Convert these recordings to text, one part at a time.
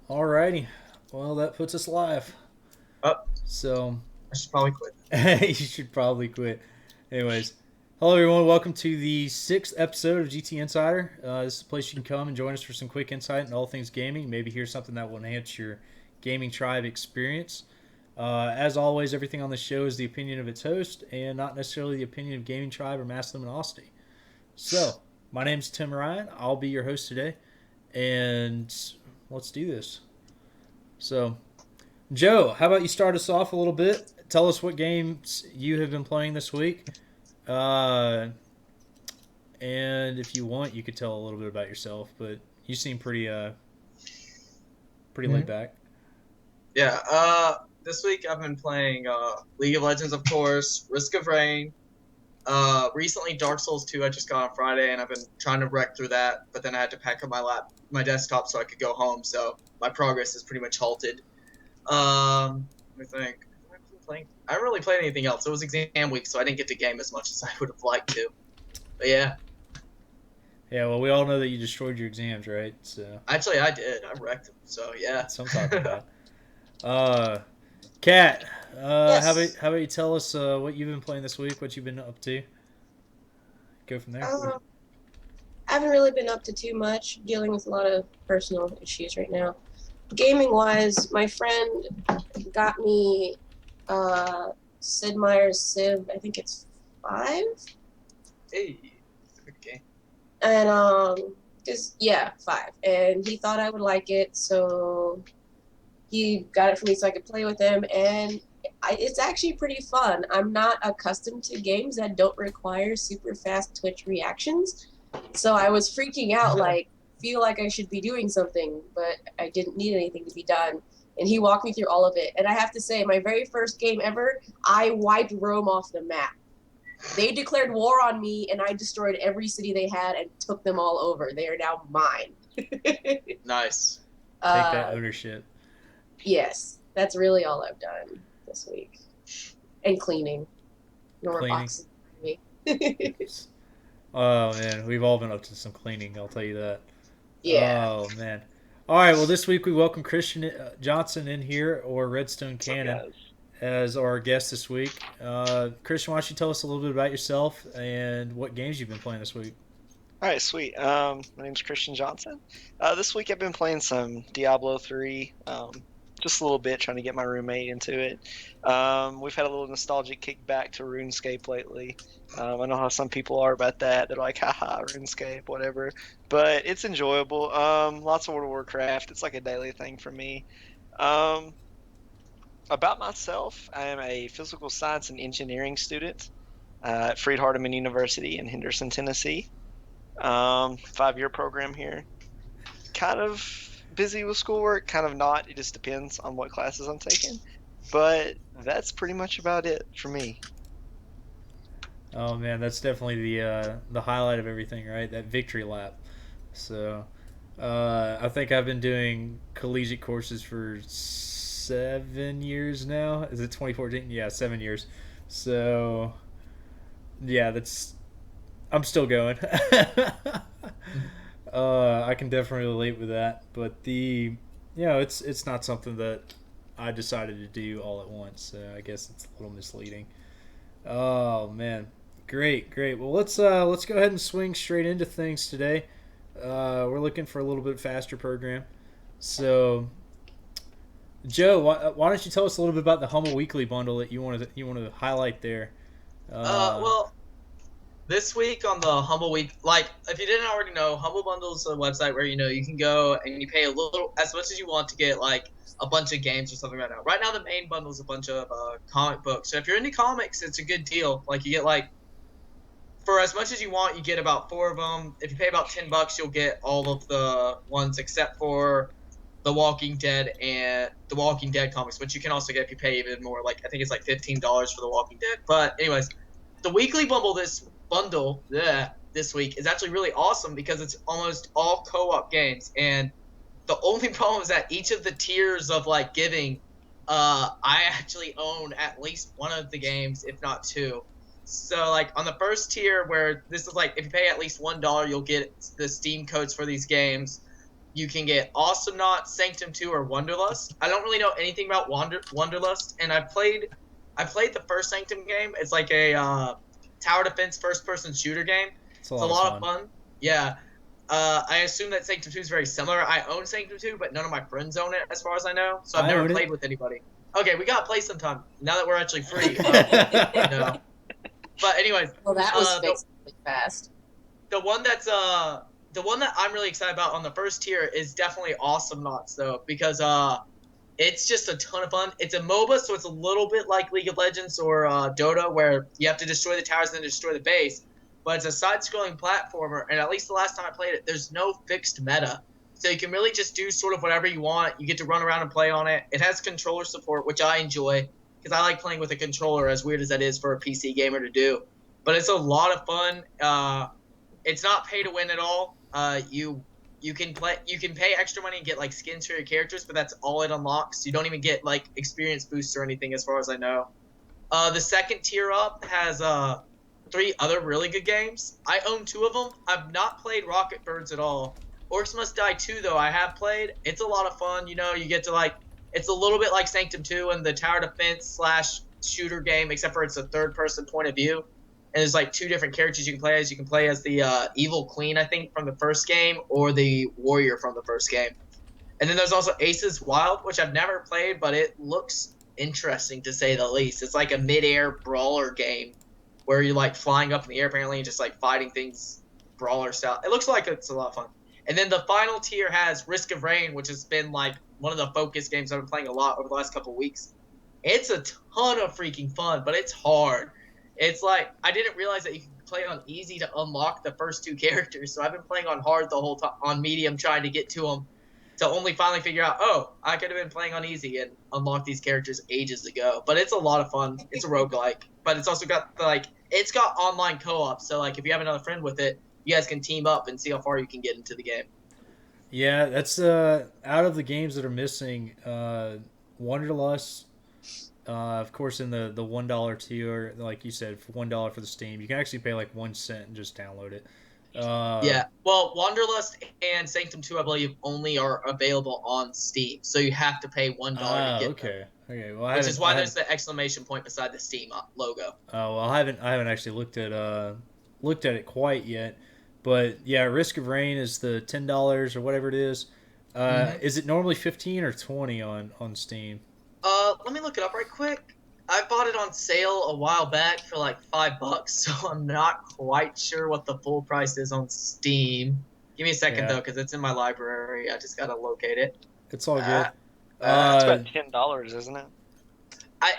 Alrighty. Well, that puts us live. Oh, So, I should probably quit. you should probably quit. Anyways, hello everyone. Welcome to the sixth episode of GT Insider. This is a place you can come and join us for some quick insight on all things gaming. Maybe hear something that will enhance your gaming tribe experience. As always, everything on the show is the opinion of its host and not necessarily the opinion of Gaming Tribe or Mass Luminosity. So, my name's Tim Ryan. I'll be your host today, and let's do this. So, Joe, how about you start us off a little bit? Tell us what games you have been playing this week. Uh, and if you want, you could tell a little bit about yourself, but you seem pretty laid Mhm. back. Yeah, this week I've been playing League of Legends, of course, Risk of Rain. Recently Dark Souls 2 I just got on Friday, and I've been trying to wreck through that, but then I had to pack up my desktop so I could go home, so my progress is pretty much halted. Let me think. What have I been playing? I haven't really played anything else. It was exam week, so I didn't get to game as much as I would have liked to. But yeah, Yeah, well, we all know that you destroyed your exams, right? So actually I did. I wrecked them, so yeah. that's what I'm talking about. Uh, Kat, Yes. how about you tell us what you've been playing this week, what you've been up to? Go from there. I haven't really been up to too much, dealing with a lot of personal issues right now. Gaming wise, my friend got me Sid Meier's Civ, I think it's 5. Hey, it's a good game. And, yeah, 5. And he thought I would like it, so he got it for me so I could play with him. And it's actually pretty fun. I'm not accustomed to games that don't require super fast Twitch reactions. So I was freaking out, like, feel like I should be doing something, but I didn't need anything to be done. And he walked me through all of it. And I have to say, my very first game ever, I wiped Rome off the map. They declared war on me, and I destroyed every city they had and took them all over. They are now mine. Nice. Take that uh, ownership. yes, that's really all I've done this week. And cleaning. No more Cleaning. boxes for me. Oh man, we've all been up to some cleaning. I'll tell you that. Yeah. Oh man. All right. Well, this week we welcome Christian Johnson in here, or Redstone What's up, Cannon, guys? as our guest this week. Christian, why don't you tell us a little bit about yourself and what games you've been playing this week? All right, sweet. My name's Christian Johnson. This week I've been playing some Diablo 3, just a little bit, trying to get my roommate into it. We've had a little nostalgic kickback to RuneScape lately. I know how some people are about that. They're like, haha, RuneScape, whatever. But it's enjoyable. Lots of World of Warcraft. It's like a daily thing for me. Um, about myself, I am a physical science and engineering student at Freed Hardeman University in Henderson, Tennessee. 5-year program here. Kind of busy with schoolwork, kind of not. It just depends on what classes I'm taking. But that's pretty much about it for me. Oh man, that's definitely the highlight of everything, right? That victory lap. So, I think I've been doing collegiate courses for 7 years now. Is it 2014? Yeah, 7 years. So, yeah, that's I'm still going. I can definitely relate with that, but it's not something that I decided to do all at once. So I guess it's a little misleading. Oh man, great, great. Well, let's go ahead and swing straight into things today. We're looking for a little bit faster program. So, Joe, why don't you tell us a little bit about the Humble Weekly bundle that you want to highlight there? Uh, Well, this week on the Humble Week, like if you didn't already know, Humble Bundle is a website where you can go and you pay a little as much as you want to get like a bunch of games or something right now. Right now, the main bundle is a bunch of comic books. So if you're into comics, it's a good deal. Like you get like for as much as you want, you get about 4 of them. If you pay about $10, you'll get all of the ones except for the Walking Dead comics, which you can also get if you pay even more. Like I think it's like $15 for the Walking Dead. But anyways, the weekly this week is actually really awesome because it's almost all co-op games, and the only problem is that each of the tiers of like giving, I actually own at least one of the games, if not two. So like on the first tier, where this is like if you pay at least $1, you'll get the Steam codes for these games. you can get Awesome Knot, Sanctum 2, or Wanderlust. I don't really know anything about Wanderlust, and I played the first Sanctum game. It's like a tower defense first-person shooter game. It's It's a lot of fun. Yeah. I assume that Sanctum 2 is very similar. I own Sanctum 2, but none of my friends own it, as far as I know. So I've I never own it. played with anybody. Okay, we gotta play sometime now that we're actually free. No. But anyways, Well, that was fixed really fast. the one that I'm really excited about on the first tier is definitely Awesome Knots though, because it's just a ton of fun. It's a MOBA, so it's a little bit like League of Legends or Dota, where you have to destroy the towers and then destroy the base. But it's a side-scrolling platformer, and at least the last time I played it, there's no fixed meta. So you can really just do sort of whatever you want. You get to run around and play on it. It has controller support, which I enjoy, because I like playing with a controller, as weird as that is for a PC gamer to do. But it's a lot of fun. It's not pay to win at all. You can pay extra money and get like skins for your characters, but that's all it unlocks. You don't even get like experience boosts or anything, as far as I know. The second tier up has 3 other really good games. I own 2 of them. I've not played Rocket Birds at all. Orcs Must Die 2 though I have played. It's a lot of fun. You know, you get to it's a little bit like Sanctum 2 and the tower defense / shooter game, except for it's a third-person point of view. And there's like 2 different characters you can play as. You can play as the evil queen, I think, from the first game, or the warrior from the first game. And then there's also Aces Wild, which I've never played, but it looks interesting to say the least. It's like a mid-air brawler game where you're like flying up in the air apparently and just like fighting things brawler style. It looks like it's a lot of fun. And then the final tier has Risk of Rain, which has been like one of the focus games I've been playing a lot over the last couple of weeks. It's a ton of freaking fun, but it's hard. It's like, I didn't realize that you could play on easy to unlock the first 2 characters, so I've been playing on hard the whole time, on medium, trying to get to them, to only finally figure out, oh, I could have been playing on easy and unlocked these characters ages ago. But it's a lot of fun. It's a roguelike. But it's also got, it's got online co-op, so, if you have another friend with it, you guys can team up and see how far you can get into the game. Yeah, that's out of the games that are missing, Wanderlust, of course, in the $1 tier, like you said, for $1 for the Steam, you can actually pay like 1 cent and just download it. Yeah, well, Wanderlust and Sanctum 2, I believe, only are available on Steam, so you have to pay $1 to get them. Okay. Well, Which is why there's the exclamation point beside the Steam logo. Oh, well, I haven't actually looked at it quite yet, but yeah, Risk of Rain is the $10 or whatever it is. Is it normally 15 or 20 on Steam? Let me look it up right quick. I bought it on sale a while back for like $5, so I'm not quite sure what the full price is on Steam. Give me a second though, because it's in my library. I just gotta locate it. It's all good. It's about $10, isn't it?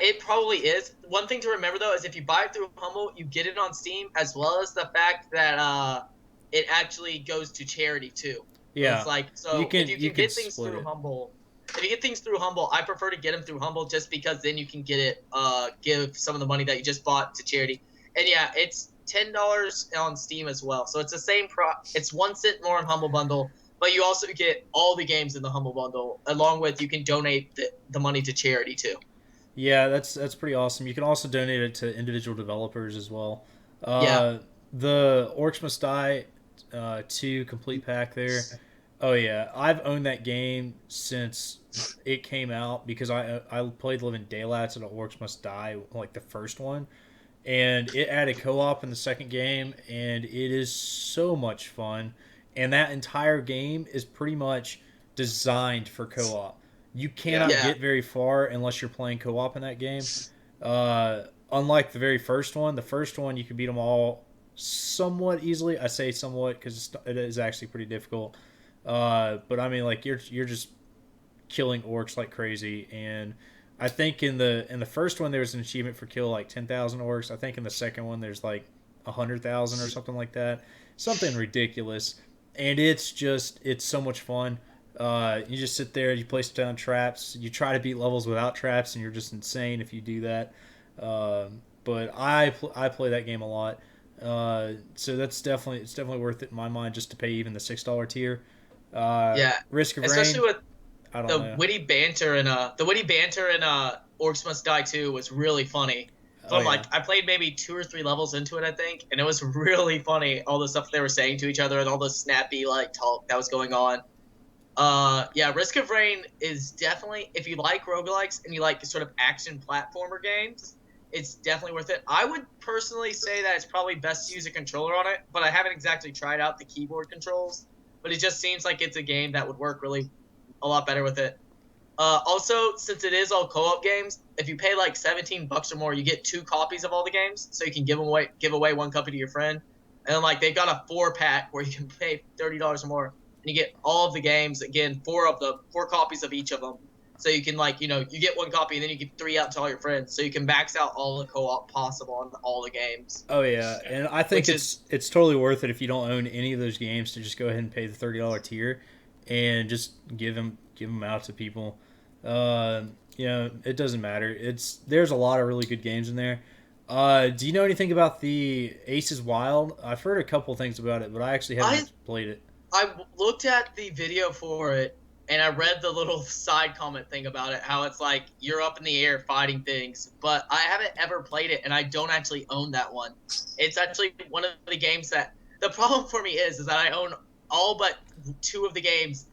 It probably is. One thing to remember though is if you buy it through Humble, you get it on Steam, as well as the fact that it actually goes to charity too. Yeah. It's like, so if you can get things through Humble. If you get things through Humble, I prefer to get them through Humble just because then you can get it, give some of the money that you just bought to charity. And yeah, it's $10 on Steam as well. So it's the same it's 1 cent more on Humble Bundle, but you also get all the games in the Humble Bundle, along with you can donate the money to charity too. Yeah, that's pretty awesome. You can also donate it to individual developers as well. Yeah. The Orcs Must Die 2 complete pack there. Oh yeah, I've owned that game since it came out because I played Living Daylights and Orcs Must Die, like the first one, and it added co-op in the second game, and it is so much fun. And that entire game is pretty much designed for co-op. You cannot get very far unless you're playing co-op in that game. Unlike the very first one, you can beat them all somewhat easily. I say somewhat because it is actually pretty difficult. But I mean, like you're just killing orcs like crazy, and I think in the first one there was an achievement for kill like 10,000 orcs. I think in the second one there's like 100,000 or something like that, something ridiculous, and it's so much fun. You just sit there, you place down traps, you try to beat levels without traps, and you're just insane if you do that. But I play that game a lot, so it's definitely worth it in my mind just to pay even the $6 tier. Risk of Rain, especially with the witty banter and Orcs Must Die 2 was really funny. I played maybe 2 or 3 levels into it, I think, and it was really funny, all the stuff they were saying to each other and all the snappy talk that was going on. Yeah, Risk of Rain is definitely, if you like roguelikes and you like sort of action platformer games, it's definitely worth it. I would personally say that it's probably best to use a controller on it, but I haven't exactly tried out the keyboard controls. But it just seems like it's a game that would work really a lot better with it. Also, since it is all co-op games, if you pay like $17 or more, you get 2 copies of all the games, so you can give away one copy to your friend. And then like they've got a 4-pack where you can pay $30 or more, and you get all of the games again, 4 copies of each of them. So you can like you get 1 copy and then you get 3 out to all your friends, so you can max out all the co-op possible on all the games. Oh yeah, and I think Which it's totally worth it if you don't own any of those games to just go ahead and pay the $30 tier, and just give them out to people. It doesn't matter. There's a lot of really good games in there. Do you know anything about the Aces Wild? I've heard a couple things about it, but I actually haven't played it. I looked at the video for it, and I read the little side comment thing about it, how it's like you're up in the air fighting things, but I haven't ever played it, and I don't actually own that one. It's actually one of the games that the problem for me is that I own all but 2 of the games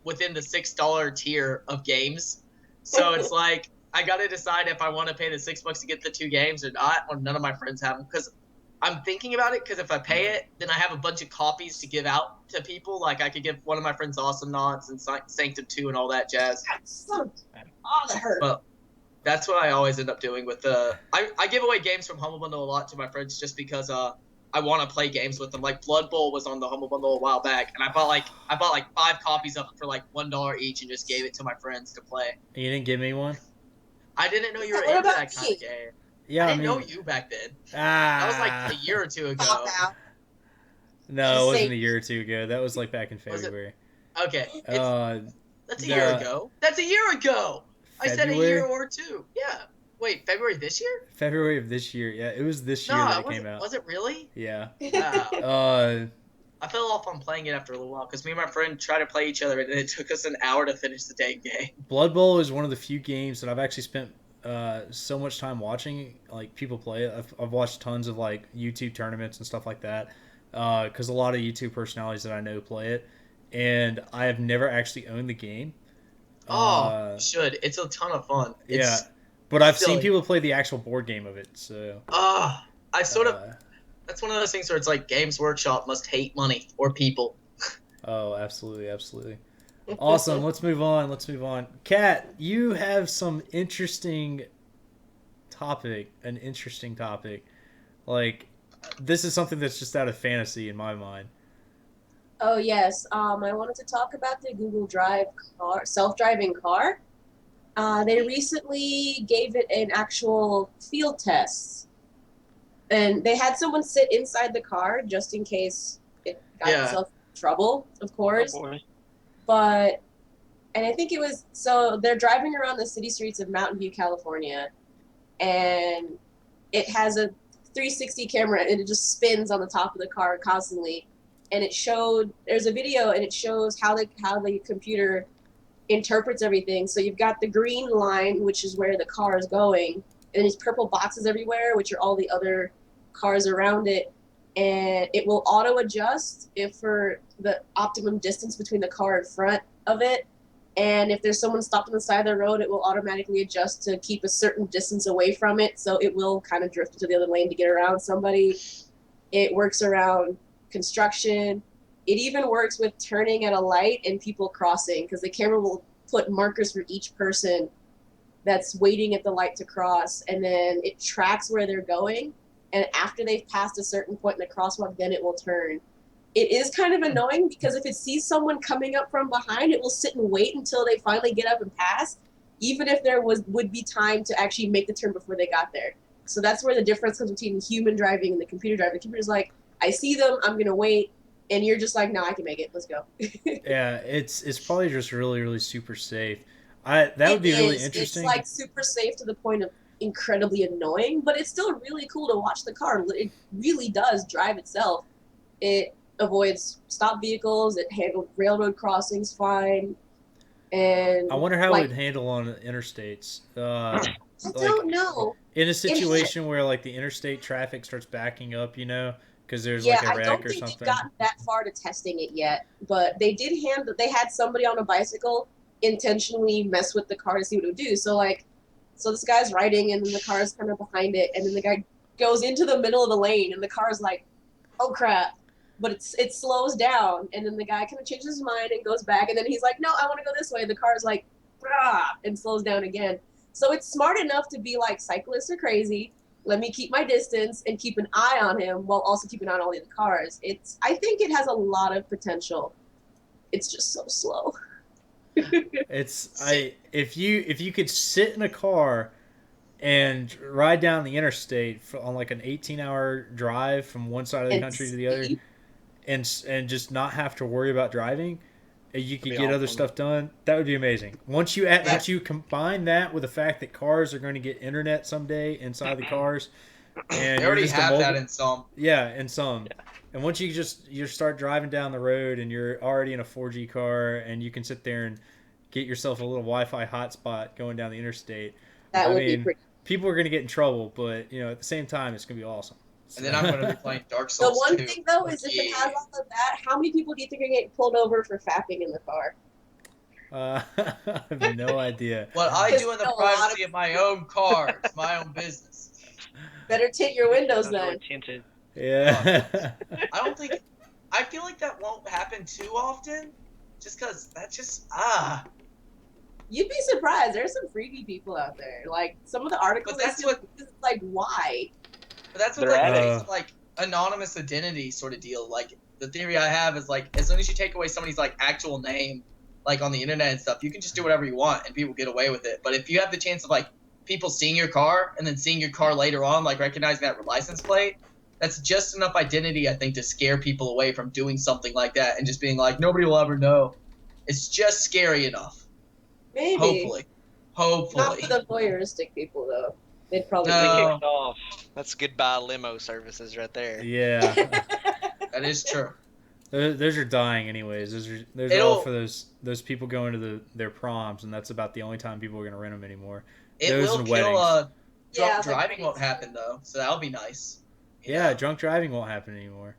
within the $6 tier of games. So it's like I gotta decide if I want to pay the $6 to get the 2 games or not, or none of my friends have them. Because I'm thinking about it. Because if I pay it, then I have a bunch of copies to give out to people. Like I could give one of my friends Awesome Knots and Sanctum 2 and all that jazz. That hurt. But that's what I always end up doing with the. I give away games from Humble Bundle a lot to my friends just because I want to play games with them. Like Blood Bowl was on the Humble Bundle a while back, and I bought like 5 copies of it for like $1 each, and just gave it to my friends to play. You didn't give me one? I didn't know you were What into about that kind of game. Yeah, I didn't know you back then. That was like a year or 2 ago. Stop out. No, it wasn't a year or 2 ago. That was like back in Was it? February. Okay, that's a no. year ago. That's a year ago. I said a February? year or 2. Yeah. Wait, February this year? February of this year. Yeah, it was this year No, that it it wasn't. came out. Was it really? Yeah. Wow. I fell off on playing it after a little while because me and my friend tried to play each other, and it took us an hour to finish the dang game. Blood Bowl is one of the few games that I've actually spent so much time watching like people play it. I've watched tons of like YouTube tournaments and stuff like that because a lot of YouTube personalities that I know play it, and I have never actually owned the game. You should. It's a ton of fun. Yeah, but I've seen silly. people play the actual board game of it. So I sort of. That's one of those things where it's like Games Workshop must hate money or people. Oh, absolutely, absolutely. Awesome. Let's move on. Kat, you have some interesting topic. Like, this is something that's just out of fantasy in my mind. Oh yes. I wanted to talk about the Google Drive self-driving car. They recently gave it an actual field test, and they had someone sit inside the car just in case it got itself in trouble, of course. Oh boy. And I think it was, so they're driving around the city streets of Mountain View, California, and it has a 360 camera, and it just spins on the top of the car constantly. And there's a video, and it shows how the computer interprets everything. So you've got the green line, which is where the car is going, and there's purple boxes everywhere, which are all the other cars around it. And it will auto adjust for the optimum distance between the car in front of it. And if there's someone stopped on the side of the road, it will automatically adjust to keep a certain distance away from it. So it will kind of drift into the other lane to get around somebody. It works around construction. It even works with turning at a light and people crossing, because the camera will put markers for each person that's waiting at the light to cross, and then it tracks where they're going. And after they've passed a certain point in the crosswalk, then it will turn. It is kind of annoying because if it sees someone coming up from behind, it will sit and wait until they finally get up and pass, even if there would be time to actually make the turn before they got there. So that's where the difference comes between human driving and the computer driving. The computer's like, I see them, I'm going to wait. And you're just like, no, I can make it. Let's go. Yeah, it's probably just really, really super safe. That would be really interesting. It's like super safe to the point of incredibly annoying, but it's still really cool to watch the car. It really does drive itself. It avoids stop vehicles. It handled railroad crossings fine. And I wonder how it would handle on interstates. I don't know. In a situation where like the interstate traffic starts backing up, because there's Yeah, like a I wreck don't or think they've something? gotten that far to testing it yet, but they had somebody on a bicycle intentionally mess with the car to see what it would do. So this guy's riding and then the car is kind of behind it, and then the guy goes into the middle of the lane and the car is like, oh crap. But it slows down, and then the guy kind of changes his mind and goes back, and then he's like, no, I want to go this way. The car is like, and slows down again. So it's smart enough to be like, cyclists are crazy. Let me keep my distance and keep an eye on him while also keeping an eye on all the other cars. I think it has a lot of potential. It's just so slow. If you could sit in a car and ride down the interstate on like an 18-hour drive from one side of the And country to the other, see, and just not have to worry about driving, and you That'd could be get other awesome. stuff done. That would be amazing. Once you combine that with the fact that cars are going to get internet someday inside the cars, and They you're already just a have that mobile, in some. yeah, and some. And once you start driving down the road and you're already in a 4G car and you can sit there and get yourself a little Wi-Fi hotspot going down the interstate. that I would be mean, pretty. people are going to get in trouble, but at the same time, it's going to be awesome. And then I'm going to be playing Dark The Souls one 2. thing though is if it has all of that, how many people do you think are getting pulled over for fapping in the car? I have no idea. What I do in the There's a lot privacy of- of my own car is my own business. Better tint your windows That's really then. tinted. Yeah. I feel like that won't happen too often, just because that's just You'd be surprised. There's some freaky people out there. Like some of the articles, But that's I see, it's like, why? But that's what They're like addicts. makes it like anonymous identity sort of deal. Like the theory I have is like as soon as you take away somebody's like actual name, like on the internet and stuff, you can just do whatever you want and people get away with it. But if you have the chance of like people seeing your car and then seeing your car later on, like recognizing that license plate, that's just enough identity, I think, to scare people away from doing something like that and just being like, nobody will ever know. It's just scary enough. Maybe. Hopefully. Not for the voyeuristic people though. They'd probably No. They Oh. kicked off. That's goodbye limo services right there. Yeah. That is true. Those are dying anyways. Those are all for those people going to their proms, and that's about the only time people are going to rent them anymore. It Those will and kill weddings. Yeah, drunk it's like driving won't crazy. happen though, so that'll be nice. You Yeah, know? drunk driving won't happen anymore.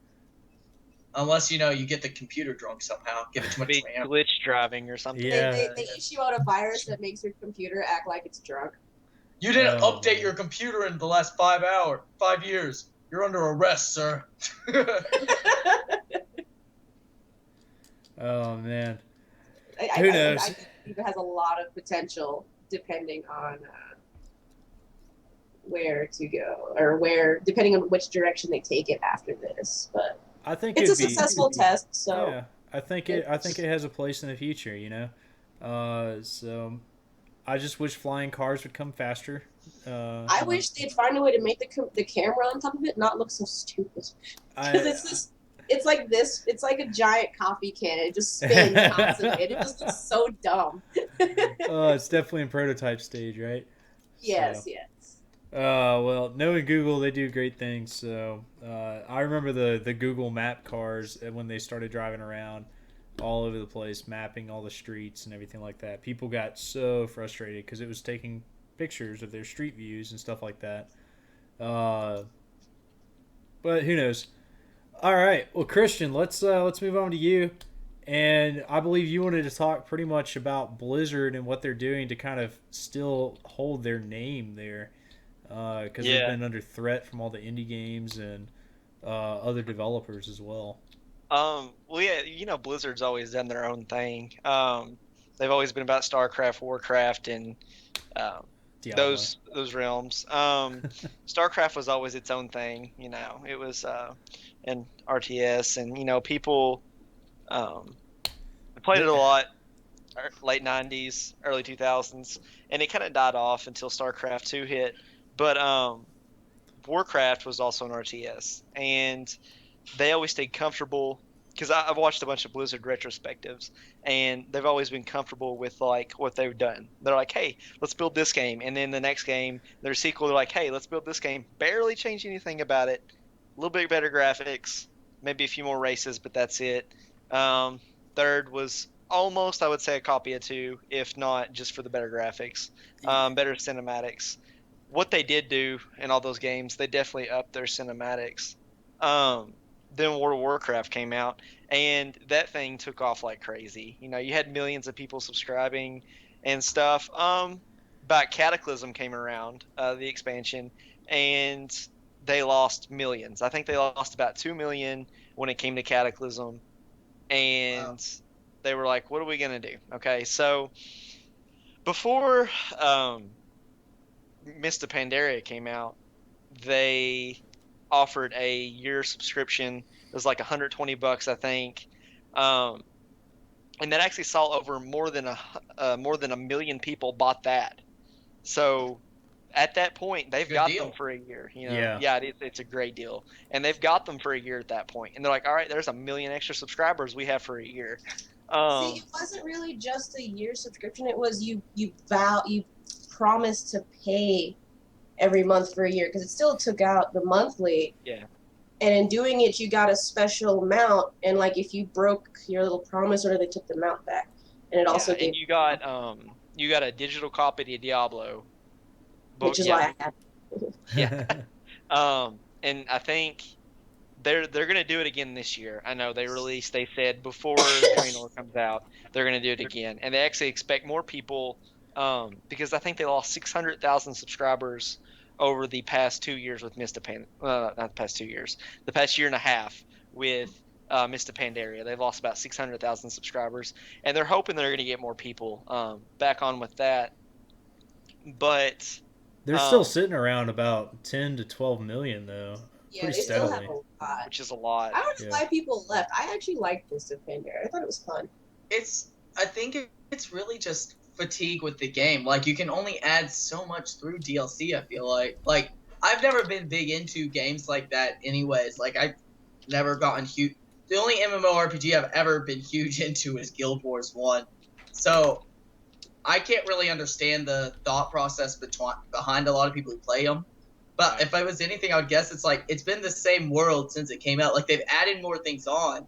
Unless you get the computer drunk somehow, give it too much Be RAM. glitch driving or something. Yeah. They issue out a virus that makes your computer act like it's drunk. You didn't Oh, update man. your computer in the last 5 years. You're under arrest, sir. Oh man. Who knows? I think it has a lot of potential depending on where to go or depending on which direction they take it after this. But I think it's a it'd be successful test, so yeah. I think it has a place in the future. So I just wish flying cars would come faster. I wish they'd find a way to make the camera on top of it not look so stupid. Because it's like this. It's like a giant coffee can. It just spins constantly. And it just looks so dumb. It's definitely in prototype stage, right? Yes, So, yes. well, knowing Google, they do great things. So I remember the Google Map cars when they started driving around all over the place, mapping all the streets and everything like that. People got so frustrated because it was taking pictures of their street views and stuff like that. But who knows? All right, well, Christian, let's move on to you. And I believe you wanted to talk pretty much about Blizzard and what they're doing to kind of still hold their name there, because they've been under threat from all the indie games and other developers as well. Well, yeah, Blizzard's always done their own thing. They've always been about StarCraft, Warcraft, and Diablo. those realms. StarCraft was always its own thing. It was and RTS, and people played it a lot, late '90s, early 2000s, and it kind of died off until StarCraft 2 hit. But Warcraft was also an RTS, and they always stayed comfortable. Because I've watched a bunch of Blizzard retrospectives, and they've always been comfortable with like what they've done. They're like, "Hey, let's build this game," and then the next game, their sequel, they're like, "Hey, let's build this game." Barely change anything about it. A little bit better graphics, maybe a few more races, but that's it. Third was almost, I would say, a copy of 2, if not just for the better graphics, better cinematics. What they did do in all those games, they definitely upped their cinematics. then World of Warcraft came out, and that thing took off like crazy. You know, you had millions of people subscribing and stuff. But Cataclysm came around, the expansion, and they lost millions. I think they lost about 2 million when it came to Cataclysm, and they were like, "What are we gonna do?" Okay, so before Mista Pandaria came out, they offered a year subscription. It was like $120, I think, and that actually saw over more than a million people bought that. So at that point, they've Good got deal. them for a year. You know, Yeah. it's a great deal, and they've got them for a year at that point. And they're like, all right, there's a million extra subscribers we have for a year. See, it wasn't really just a year subscription. It was you promised to pay every month for a year because it still took out the monthly. Yeah. And in doing it, you got a special amount, and like if you broke your little promise, or they took the amount back, and it also gave. And you got a digital copy of Diablo, which is why I have. Yeah. And I think they're gonna do it again this year. I know they said before Draenor comes out, they're gonna do it again, and they actually expect more people, because I think they lost 600,000 subscribers over the past 2 years with not the past 2 years, the past year and a half with Mista Pandaria. They've lost about 600,000 subscribers, and they're hoping they're gonna get more people back on with that. But They're still sitting around about 10 to 12 million though. Yeah, Pretty they steadily. still have a lot. which is a lot. I don't know why people left. I actually liked Mr. Pandora. I thought it was fun. I think it's really just fatigue with the game. Like, you can only add so much through DLC, I feel like. Like, I've never been big into games like that anyways. Like, I've never gotten huge. The only MMORPG I've ever been huge into is Guild Wars 1. So, I can't really understand the thought process behind a lot of people who play them. But if I was anything, I would guess it's like, it's been the same world since it came out. Like, they've added more things on,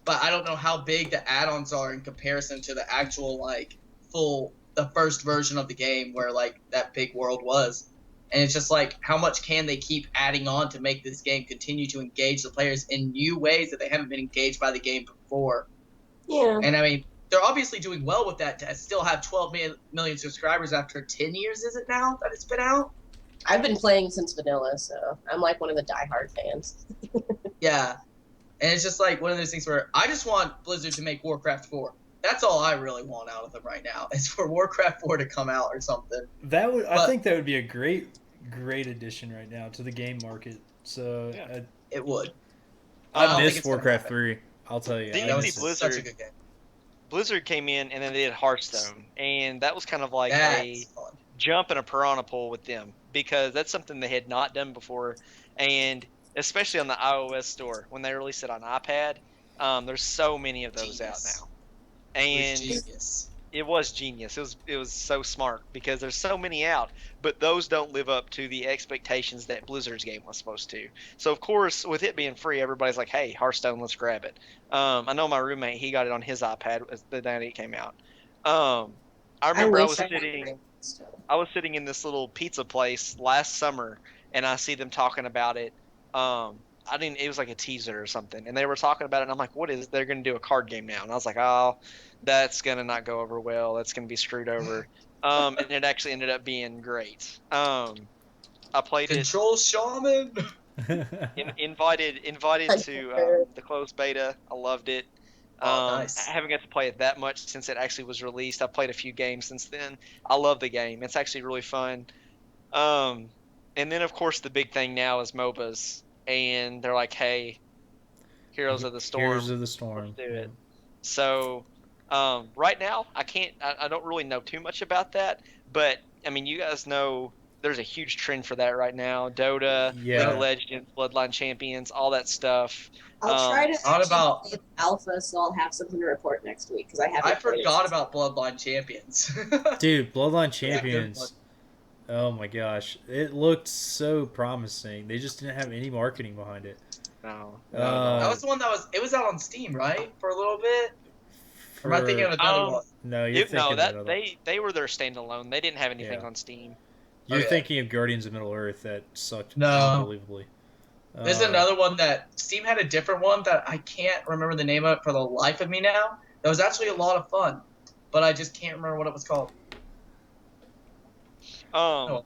but I don't know how big the add-ons are in comparison to the actual, like, the first version of the game where, like, that big world was. And it's just like, how much can they keep adding on to make this game continue to engage the players in new ways that they haven't been engaged by the game before? Yeah. And I mean, they're obviously doing well with that to still have 12 million subscribers after 10 years, is it now that it's been out? I've been playing since vanilla, so I'm like one of the diehard fans. Yeah. And it's just like one of those things where I just want Blizzard to make Warcraft 4. That's all I really want out of them right now, is for Warcraft 4 to come out or something. I think that would be a great addition right now to the game market. So it would. I miss Warcraft 3. I'll tell you. Didn't you see Blizzard? Such a good game. Blizzard came in and then they did Hearthstone, and that was kind of like a jump in a piranha pool with them, because that's something they had not done before, and especially on the iOS store when they released it on iPad, there's so many of those out now, and it was genius. It was so smart because there's so many out, but those don't live up to the expectations that Blizzard's game was supposed to. So of course, with it being free, everybody's like, "Hey, Hearthstone, let's grab it." I know my roommate, he got it on his iPad the day it came out. I remember I was sitting in this little pizza place last summer, and I see them talking about it. It was like a teaser or something, and they were talking about it, and I'm like, what is, they're going to do a card game now? And I was like, oh, that's going to not go over well. That's going to be screwed over. And it actually ended up being great. I played Control Shaman. Invited to the closed beta. I loved it. Nice. I haven't got to play it that much since it actually was released. I've played a few games since then. I love the game. It's actually really fun. And then, of course, the big thing now is MOBAs. And they're like, hey, Heroes of the Storm. Heroes of the Storm. Let's do it. So, right now, I don't really know too much about that. But, I mean, you guys know there's a huge trend for that right now. Dota, League of Legends, Bloodline Champions, all that stuff. I'll try to play the alpha, so I'll have something to report next week, because I forgot about Bloodline Champions. Dude, Bloodline Champions. Oh my gosh, it looked so promising. They just didn't have any marketing behind it. No. That was the one it was out on Steam, right? For a little bit. Or am I thinking of another one? No, you're thinking they were their standalone. They didn't have anything on Steam. You're thinking of Guardians of Middle Earth that sucked unbelievably. There's another one that Steam had a different one that I can't remember the name of it for the life of me now. That was actually a lot of fun, but I just can't remember what it was called. Um,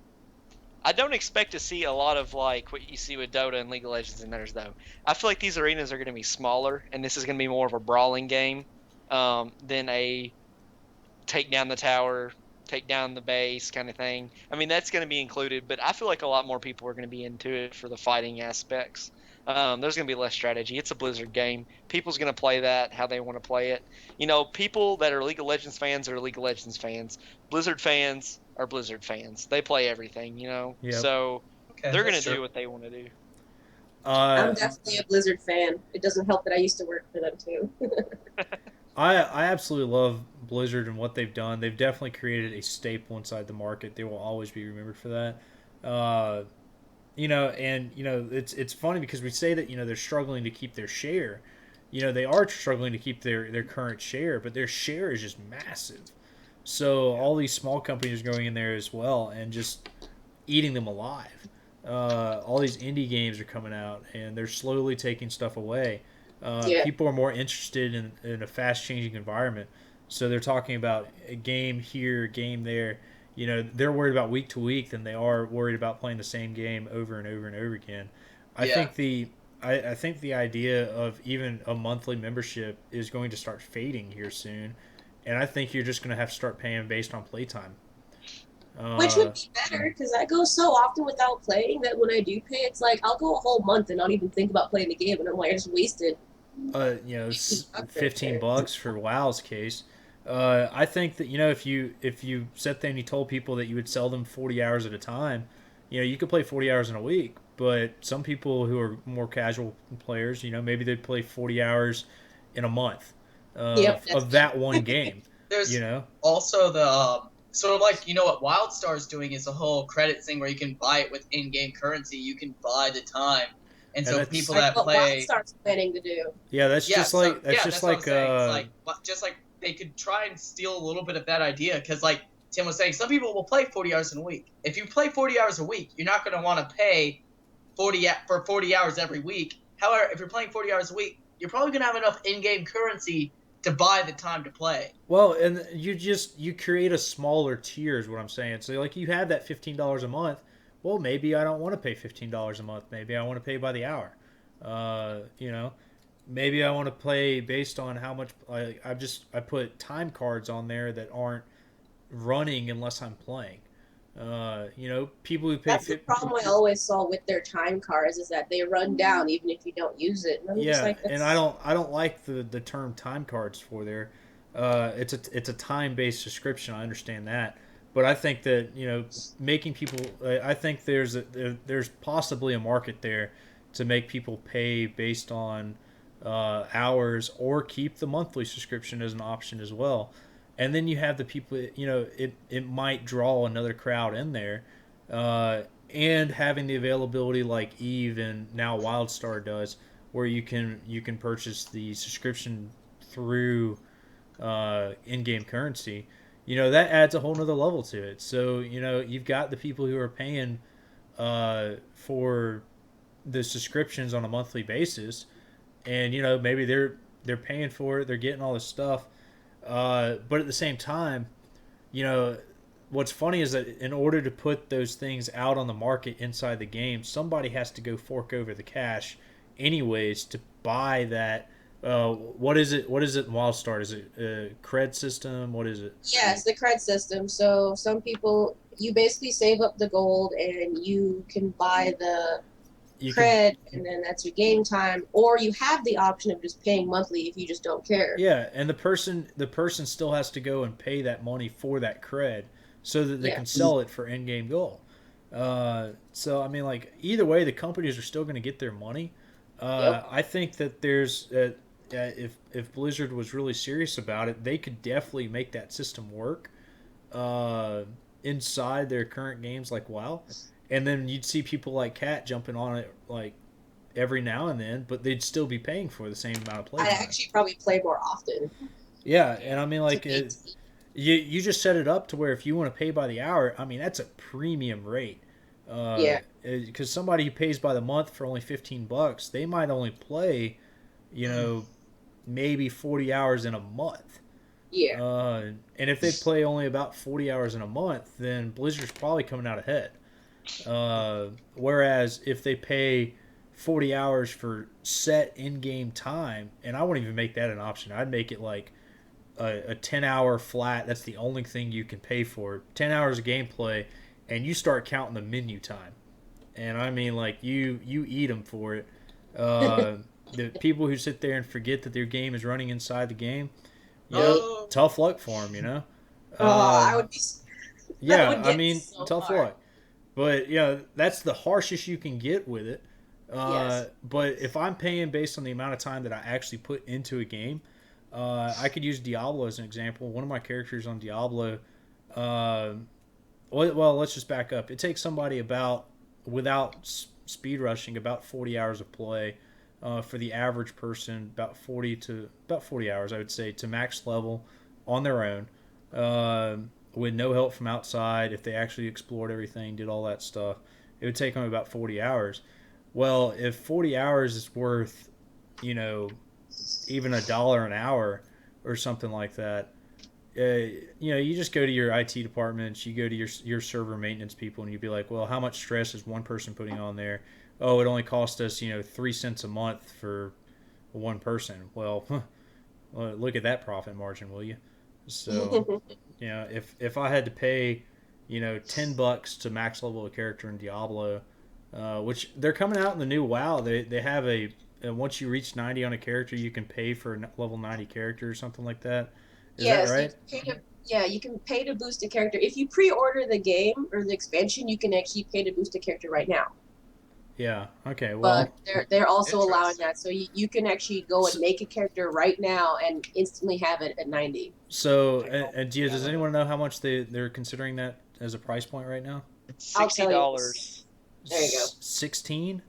I don't expect to see a lot of like what you see with Dota and League of Legends in theirs though. I feel like these arenas are going to be smaller, and this is going to be more of a brawling game than a take down the tower, take down the base kind of thing. I mean, that's going to be included, but I feel like a lot more people are going to be into it for the fighting aspects. There's going to be less strategy. It's a Blizzard game. People's going to play that how they want to play it. You know, people that are League of Legends fans are League of Legends fans. Blizzard fans are Blizzard fans. They play everything, you know? Yep. So Okay, they're going that's to do true. what they want to do. I'm definitely a Blizzard fan. It doesn't help that I used to work for them too. I absolutely love Blizzard and what they've done. They've definitely created a staple inside the market. They will always be remembered for that. It's funny because we say that they're struggling to keep their share. They are struggling to keep their current share, but their share is just massive. So all these small companies are going in there as well and just eating them alive. All these indie games are coming out and they're slowly taking stuff away. Yeah. People are more interested in a fast changing environment. So they're talking about a game here, a game there. They're worried about week to week than they are worried about playing the same game over and over and over again. I think the idea of even a monthly membership is going to start fading here soon, and I think you're just going to have to start paying based on playtime. Which would be better because I go so often without playing that when I do pay, it's like I'll go a whole month and not even think about playing the game, and I'm like, I just wasted. $15 for WoW's case. I think that if you sat there and you told people that you would sell them 40 hours at a time, you could play 40 hours in a week. But some people who are more casual players, maybe they'd play 40 hours in a month of that one game. There's also the sort of like what WildStar is doing is a whole credit thing where you can buy it with in-game currency. You can buy the time, and so people that play WildStar's planning to do. Yeah, that's just like It's like just like they could try and steal a little bit of that idea because like Tim was saying, some people will play 40 hours in a week. If you play 40 hours a week, you're not going to want to pay 40 hours every week. However, if you're playing 40 hours a week, you're probably going to have enough in-game currency to buy the time to play. Well, and you create a smaller tier is what I'm saying. So like you have that $15 a month. Well, maybe I don't want to pay $15 a month. Maybe I want to pay by the hour. Maybe I want to play based on how much I put time cards on there that aren't running unless I'm playing. People who pay. That's the problem I always saw with their time cards is that they run down even if you don't use it. And and I don't like the term time cards for there. It's a time based subscription. I understand that, but I think that making people. I think there's possibly a market there to make people pay based on hours or keep the monthly subscription as an option as well. And then you have the people, it might draw another crowd in there. And having the availability like Eve and now WildStar does, where you can purchase the subscription through in-game currency, that adds a whole nother level to it. So, you've got the people who are paying for the subscriptions on a monthly basis. And, maybe they're paying for it, they're getting all this stuff. But at the same time, what's funny is that in order to put those things out on the market inside the game, somebody has to go fork over the cash anyways to buy that. What is it in WildStar? Is it a cred system? What is it? Yeah, it's the cred system. So some people, you basically save up the gold and you can buy the cred, and then that's your game time, or you have the option of just paying monthly if you just don't care. Yeah, and the person still has to go and pay that money for that cred so that they can sell it for in-game gold. So I mean, like either way, the companies are still going to get their money. I think that there's if Blizzard was really serious about it, they could definitely make that system work inside their current games like WoW. And then you'd see people like Kat jumping on it like every now and then, but they'd still be paying for the same amount of play. I actually probably play more often. Yeah, and I mean like you just set it up to where if you want to pay by the hour, I mean that's a premium rate. Yeah. Because somebody who pays by the month for only $15, they might only play, you know, maybe 40 hours in a month. Yeah. And if they play only about 40 hours in a month, then Blizzard's probably coming out ahead. Whereas if they pay 40 hours for set in-game time, and I wouldn't even make that an option. I'd make it like a 10-hour flat. That's the only thing you can pay for. 10 hours of gameplay, and you start counting the menu time. And I mean, like, you eat them for it. The people who sit there and forget that their game is running inside the game, you know, Oh, tough luck for them, you know? I would be. That Yeah, would I get mean, so tough hard. luck. But, that's the harshest you can get with it. Yes. But if I'm paying based on the amount of time that I actually put into a game, I could use Diablo as an example. One of my characters on Diablo, uh, well, let's just back up. It takes somebody without speed rushing, about 40 hours of play. For the average person, about 40 hours, I would say, to max level on their own, with no help from outside. If they actually explored everything, did all that stuff, it would take them about 40 hours. Well, if 40 hours is worth, you know, even $1 an hour or something like that, you just go to your IT departments, you go to your server maintenance people, and you'd be like, well, how much stress is one person putting on there? Oh, it only cost us 3 cents a month for one person. Well, well, look at that profit margin, will you? So if I had to pay $10 to max level a character in Diablo, which they're coming out in the new WoW, they have once you reach 90 on a character, you can pay for a level 90 character or something like that. Is that Yes, you right? can pay to. Yeah, you can pay to boost a character. If you pre-order the game or the expansion, you can actually pay to boost a character right now. Yeah. Okay. But Well, they're also allowing interesting. that, so you can actually go and so, make a character right now and instantly have it at 90. so Take all and the does out of it. anyone know how much they're considering that as a price point right now? I'll sixty tell you. dollars. There you go. 16?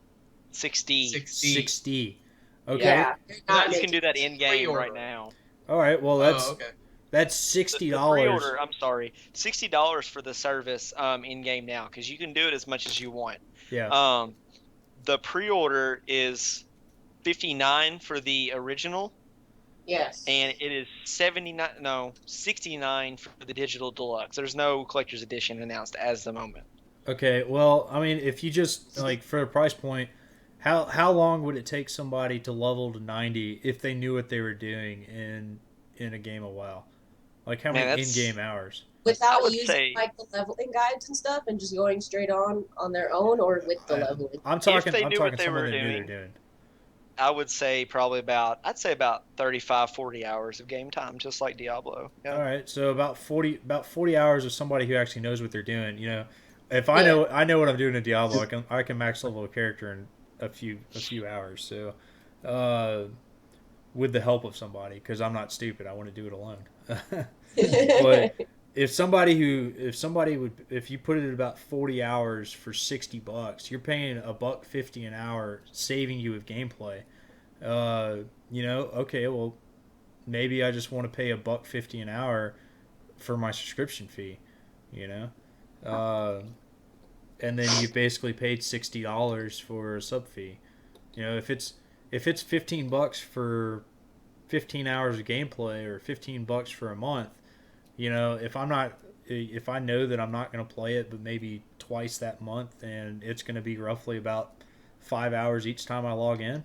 60. 60. 60. Okay. Yeah, they're not That's You can making. do that in game right pre-order. now. All right. Well, Oh, okay. that's The $60. pre-order, I'm sorry, $60 for the service in game now because you can do it as much as you want. Yeah. The pre-order is 59 for the original, Yes. and it is 69 for the digital deluxe. There's no collector's edition announced as the moment. Okay. Well, I mean, if you just like for a price point, how long would it take somebody to level to 90 if they knew what they were doing in a game of WoW? Like how Man, many that's in-game hours? I Without would using say like the leveling guides and stuff, and just going straight on their own, or with the I, leveling. I'm if talking. they I'm knew what talking they someone were that knew they're doing, doing. I would say I'd say about 35, 40 hours of game time, just like Diablo. All Yeah. right, so about 40 hours of somebody who actually knows what they're doing. If Yeah. I know what I'm doing in Diablo, I can max level a character in a few hours. So, with the help of somebody, because I'm not stupid, I want to do it alone. But if you put it at about 40 hours for $60, you're paying $1.50 an hour, saving you with gameplay. Okay, well, maybe I just want to pay $1.50 an hour for my subscription fee, you know, uh, and then you've basically paid $60 for a sub fee. If it's $15 for 15 hours of gameplay or $15 for a month, if I know that I'm not going to play it, but maybe twice that month, and it's going to be roughly about 5 hours each time I log in,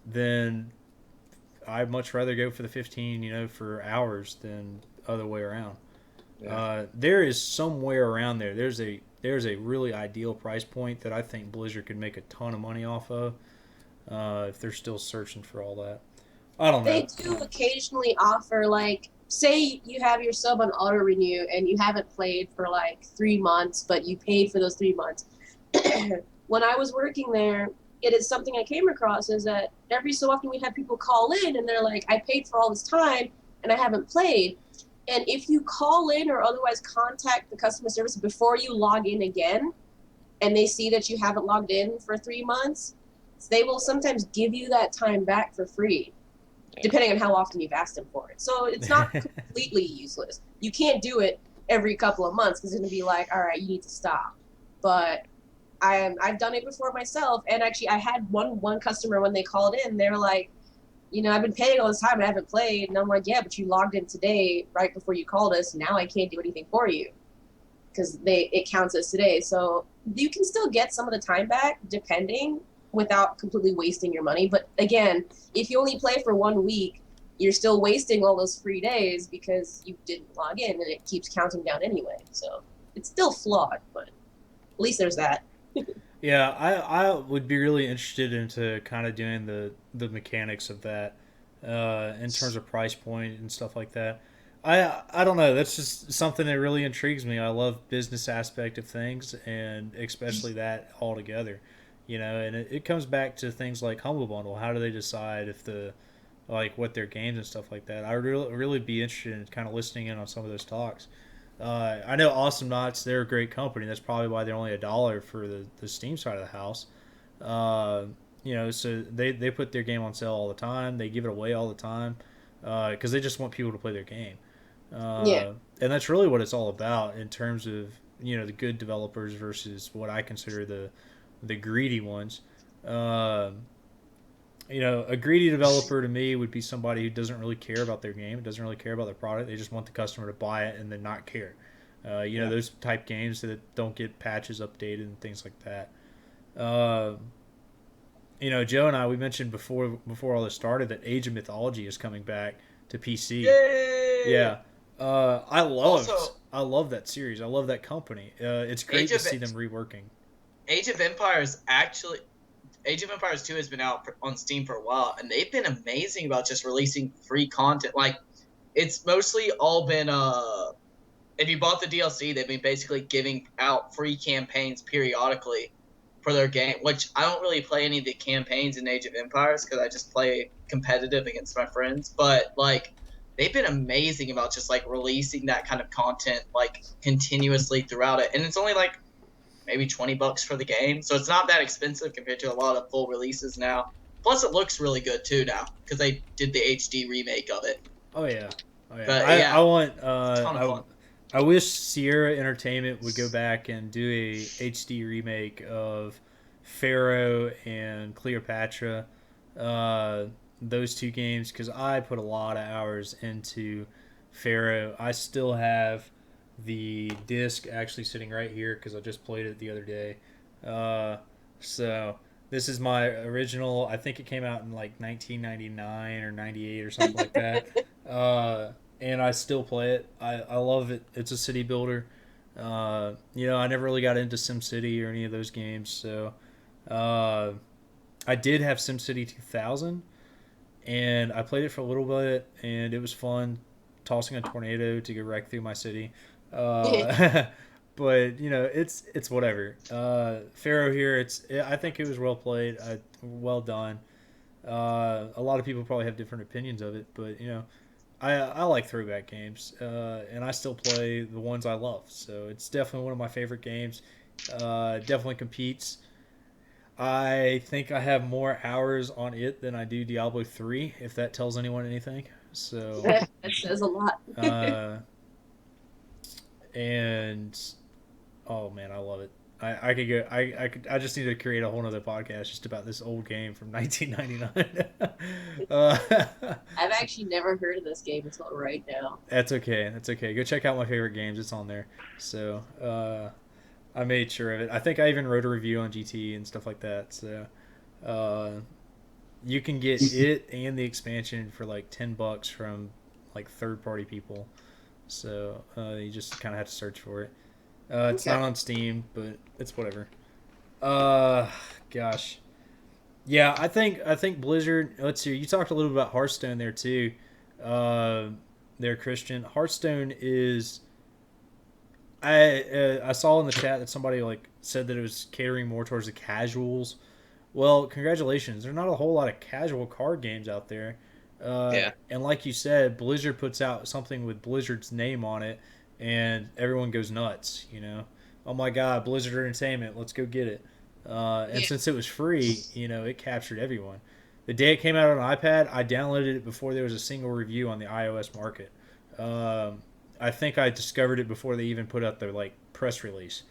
then I'd much rather go for the 15, for hours than other way around. Yeah. There is somewhere around there. There's a really ideal price point that I think Blizzard could make a ton of money off of, if they're still searching for all that. I don't know. They do occasionally offer, like, say you have your sub on auto renew and you haven't played for like 3 months, but you paid for those 3 months. When I was working there, it is something I came across is that every so often we have people call in and they're like, I paid for all this time and I haven't played. And if you call in or otherwise contact the customer service before you log in again, and they see that you haven't logged in for 3 months, they will sometimes give you that time back for free, depending on how often you've asked them for it. So it's not completely useless. You can't do it every couple of months because it's going to be like, all right, you need to stop. But I've done it before myself, and actually I had one customer when they called in, they were like, I've been paying all this time and I haven't played, and I'm like, yeah, but you logged in today right before you called us. Now I can't do anything for you because it counts as today. So you can still get some of the time back depending without completely wasting your money. But again, if you only play for 1 week, you're still wasting all those free days because you didn't log in, and it keeps counting down anyway. So it's still flawed, but at least there's that. Yeah, I would be really interested into kind of doing the mechanics of that in terms of price point and stuff like that. I don't know. That's just something that really intrigues me. I love business aspect of things, and especially that altogether. And it comes back to things like Humble Bundle. How do they decide if the like what their games and stuff like that? I would really be interested in kind of listening in on some of those talks. I know Awesome Knots, they're a great company. That's probably why they're only $1 for the Steam side of the house. Uh, so they put their game on sale all the time. They give it away all the time because they just want people to play their game. Yeah. And that's really what it's all about in terms of the good developers versus what I consider the greedy ones. Uh, a greedy developer to me would be somebody who doesn't really care about their game, doesn't really care about their product. They just want the customer to buy it and then not care. Those type games that don't get patches updated and things like that. Uh, Joe and I, we mentioned before all this started that Age of Mythology is coming back to PC. Yay! Yeah, I loved Also, I love that series. I love that company. It's great Age to of see them reworking. Age of Empires actually Age of Empires 2 has been out on Steam for a while, and they've been amazing about just releasing free content. Like, it's mostly all been if you bought the DLC, they've been basically giving out free campaigns periodically for their game, which I don't really play any of the campaigns in Age of Empires because I just play competitive against my friends. But like, they've been amazing about just like releasing that kind of content like continuously throughout it, and it's only like maybe $20 for the game, so it's not that expensive compared to a lot of full releases now. Plus, it looks really good too now because they did the HD remake of it. Oh yeah, oh yeah. But I yeah, want it's a ton of fun. I wish Sierra Entertainment would go back and do a HD remake of Pharaoh and Cleopatra, uh, those two games, because I put a lot of hours into Pharaoh. I still have the disc actually sitting right here because I just played it the other day. Uh, so this is my original. I think it came out in like 1999 or 98 or something like that. And I still play it. I love it. It's a city builder. I never really got into SimCity or any of those games, so uh, I did have SimCity 2000, and I played it for a little bit, and it was fun tossing a tornado to get wrecked through my city. Uh, but it's whatever. Pharaoh here, I think it was well played, well done. A lot of people probably have different opinions of it, but I like throwback games, and I still play the ones I love. So it's definitely one of my favorite games. Definitely competes. I think I have more hours on it than I do Diablo 3, if that tells anyone anything. So, That says a lot. uh, and oh man, I love it. I could go. I just need to create a whole other podcast just about this old game from 1999. uh, I've actually never heard of this game until right now. That's okay. That's okay. Go check out my favorite games. It's on there. So I made sure of it. I think I even wrote a review on GT and stuff like that. So uh, you can get it and the expansion for like $10 from like third party people. So you just kind of have to search for it. It's Okay. not on Steam, but it's whatever. Uh, Gosh, yeah. I think Blizzard. Let's see. You talked a little bit about Hearthstone there too. Uh, there, Christian. Hearthstone is. I saw in the chat that somebody like said that it was catering more towards the casuals. Well, congratulations. There's not a whole lot of casual card games out there. Yeah. And like you said, Blizzard puts out something with Blizzard's name on it, and everyone goes nuts. Oh my God, Blizzard Entertainment, let's go get it. And Yeah. since it was free, it captured everyone. The day it came out on iPad, I downloaded it before there was a single review on the iOS market. I think I discovered it before they even put out their like press release.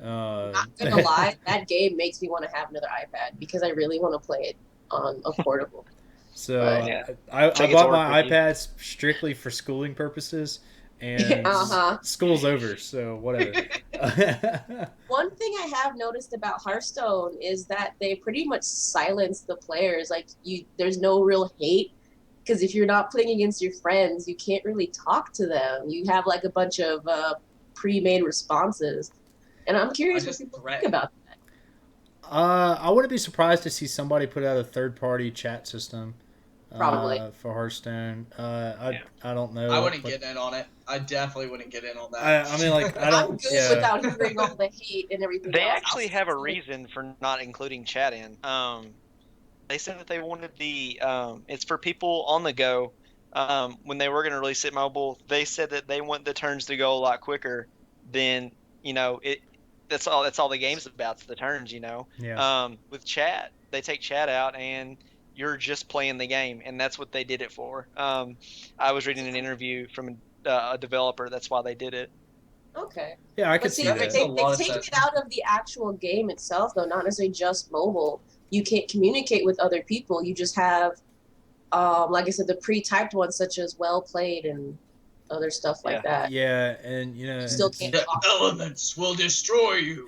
Not gonna lie, that game makes me want to have another iPad because I really want to play it on a portable. So But Yeah. I Take it to bought work my with you. iPads strictly for schooling purposes, and uh-huh. school's over, so whatever. One thing I have noticed about Hearthstone is that they pretty much silence the players. Like there's no real hate because if you're not playing against your friends, you can't really talk to them. You have like a bunch of pre-made responses, and I'm I curious what just people think threaten. about that. I wouldn't be surprised to see somebody put out a third-party chat system Probably. for Hearthstone. Yeah. I don't I know. wouldn't get in on it. I definitely wouldn't get in on I mean, like, I that. don't. I'm good Yeah. without hearing all the hate and everything They else. actually have a reason for not including chat in. They said that they wanted the it's for people on the go. When they were going to release it mobile, they said that they want the turns to go a lot quicker than it. That's all the game's about. It's the turns. Yeah. With chat, they take chat out and you're just playing the game, and that's what they did it for. I was reading an interview from a developer. That's why they did it. Okay. Yeah, I But could see, see That makes that. a they've lot of taken sense. it out of the actual game itself, though, not necessarily just mobile. You can't communicate with other people. You just have, like I said, the pre-typed ones such as well played and other stuff like that. Yeah, and You still it's can't The talk. elements will destroy you.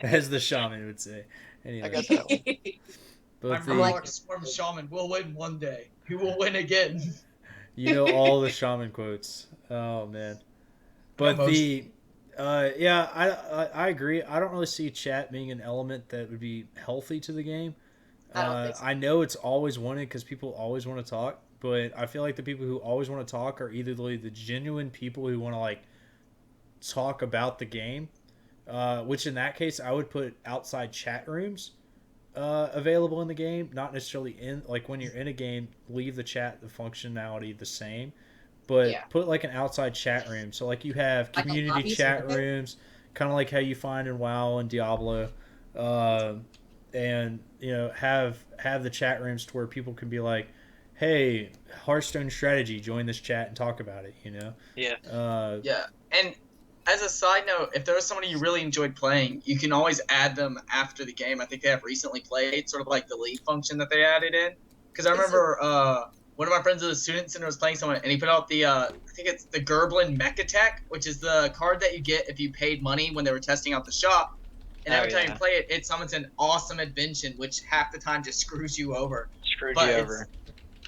as the shaman would say. I Anyway, got that one. but I'm like- Mark Swarm Shaman will win one day. He will win again. all the shaman quotes. Oh man. But Almost. yeah, I agree. I don't really see chat being an element that would be healthy to the game. I don't think so. I know it's always wanted because people always want to talk, but I feel like the people who always want to talk are either the genuine people who want to like talk about the game, which in that case I would put outside chat rooms available in the game, not necessarily in like when you're in a game, leave the chat the functionality the same, but Yeah. put like an outside chat room. So like you have Like a community lobby chat sort of thing? rooms, kind of like how you find in WoW and Diablo, and have the chat rooms to where people can be like, hey, Hearthstone strategy, join this chat and talk about it. Yeah. Yeah, and as a side note, if there was somebody you really enjoyed playing, you can always add them after the game. I think they have recently played, sort of like the league function that they added in. Because I remember one of my friends at the student center was playing someone, and he put out the I think it's the Gerblin Mech Attack, which is the card that you get if you paid money when they were testing out the shop. And every time you play it, it summons an awesome invention, which half the time just screws you over. Screwed But you it's- over.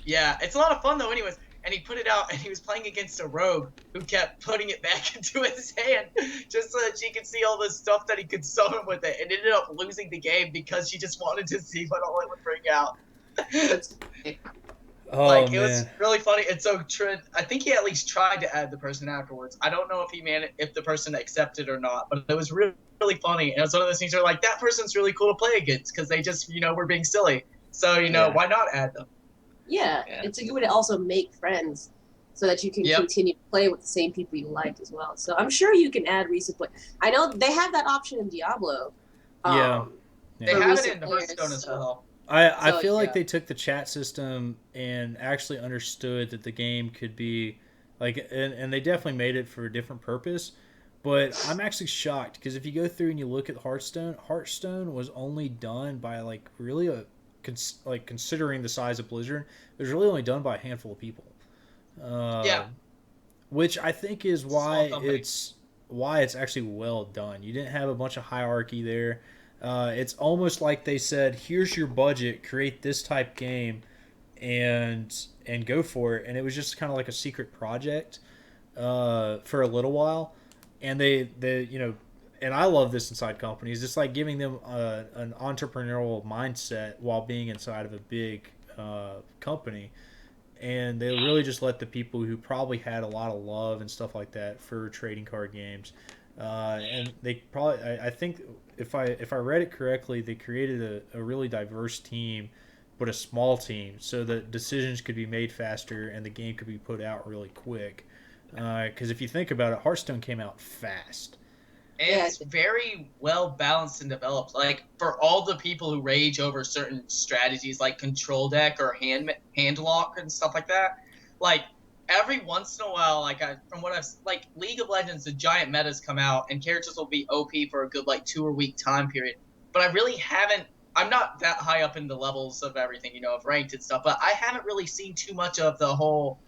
Yeah, it's a lot of fun though. Anyways, and he put it out, and he was playing against a rogue who kept putting it back into his hand just so that she could see all the stuff that he could summon with it, and ended up losing the game because she just wanted to see what all it would bring out. That's Oh Like, it man, was really funny. And so Trent, I think he at least tried to add the person afterwards. I don't know if if the person accepted or not, but it was really, really funny. And it's one of those things where like that person's really cool to play against because they just were being silly. So Yeah. why not add them? Yeah, Yeah. it's a good way to also make friends so that you can Yep. continue to play with the same people you like as well. So I'm sure you can add recent play. I know they have that option in Diablo. Yeah. They For have it recent in players, Hearthstone as so- well. I So, feel like yeah. they took the chat system and actually understood that the game could be like, and they definitely made it for a different purpose. But I'm actually shocked because if you go through and you look at Hearthstone was only done by like really like considering the size of Blizzard, it was really only done by a handful of people. Yeah. Which I think is Small why company. it's actually well done. You didn't have a bunch of hierarchy there. It's almost like they said, "Here's your budget, create this type game, and go for it." And it was just kind of like a secret project for a little while. And they and I love this inside companies. It's like giving them an entrepreneurial mindset while being inside of a big company. And they really just let the people who probably had a lot of love and stuff like that for trading card games. And they probably, I think, if I read it correctly, they created a really diverse team, but a small team, so that decisions could be made faster and the game could be put out really quick. Because if you think about it, Hearthstone came out fast. And Yeah. it's very well balanced and developed. Like for all the people who rage over certain strategies like control deck or hand lock and stuff like that, like every once in a while, from what I've like League of Legends, the giant metas come out and characters will be OP for a good like 2 week time period. But I really haven't. I'm not that high up in the levels of everything, of ranked and stuff. But I haven't really seen too much of the whole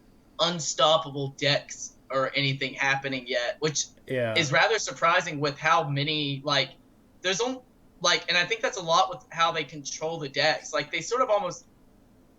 unstoppable decks or anything happening yet, which Yeah. is rather surprising with how many there's only and I think that's a lot with how they control the decks. Like they sort of almost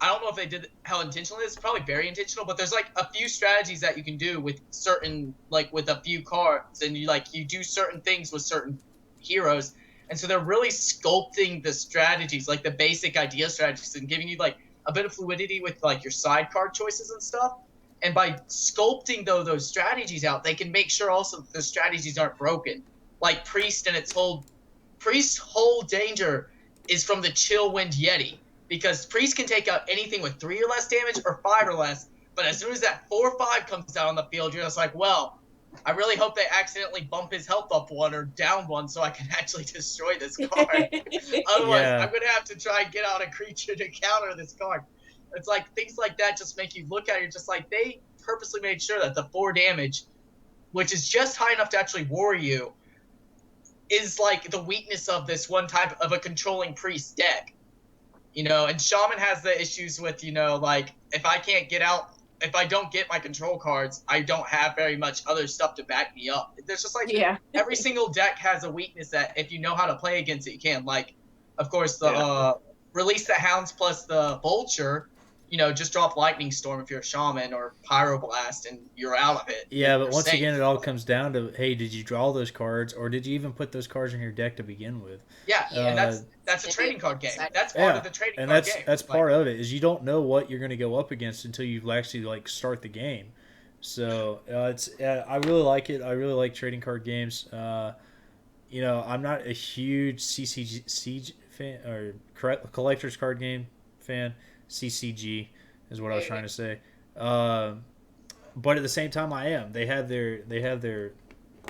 I don't know if they did how intentional it is. Probably very intentional, but there's like a few strategies that you can do with certain with a few cards, and you do certain things with certain heroes, and so they're really sculpting the strategies, like the basic idea strategies, and giving you like a bit of fluidity with like your side card choices and stuff. And by sculpting those strategies out, they can make sure also the strategies aren't broken. Like Priest's whole danger is from the Chill Wind Yeti, because Priest can take out anything with 3 or less damage or 5 or less, but as soon as that 4 or 5 comes down on the field, you're just like, well, I really hope they accidentally bump his health up 1 or down 1 so I can actually destroy this card. Otherwise, Yeah. I'm going to have to try and get out a creature to counter this card. It's like things like that just make you look at it, you're just like, they purposely made sure that the 4 damage, which is just high enough to actually worry you, is like the weakness of this one type of a controlling priest deck. And Shaman has the issues with, if I don't get my control cards, I don't have very much other stuff to back me up. There's just every single deck has a weakness that if you know how to play against it, you can. Like, of course, the release the hounds plus the vulture, just drop lightning storm if you're a shaman, or pyroblast, and you're out of it. Yeah, but You're once safe. again, it all comes down to, hey, did you draw those cards, or did you even put those cards in your deck to begin with? Yeah, and that's a trading card game. That's part of the trading card game. That's part of it, is you don't know what you're going to go up against until you actually start the game. So I really like it. I really like trading card games. I'm not a huge CCG fan or collector's card game fan. CCG is what I was trying to say. But at the same time, I am. They have their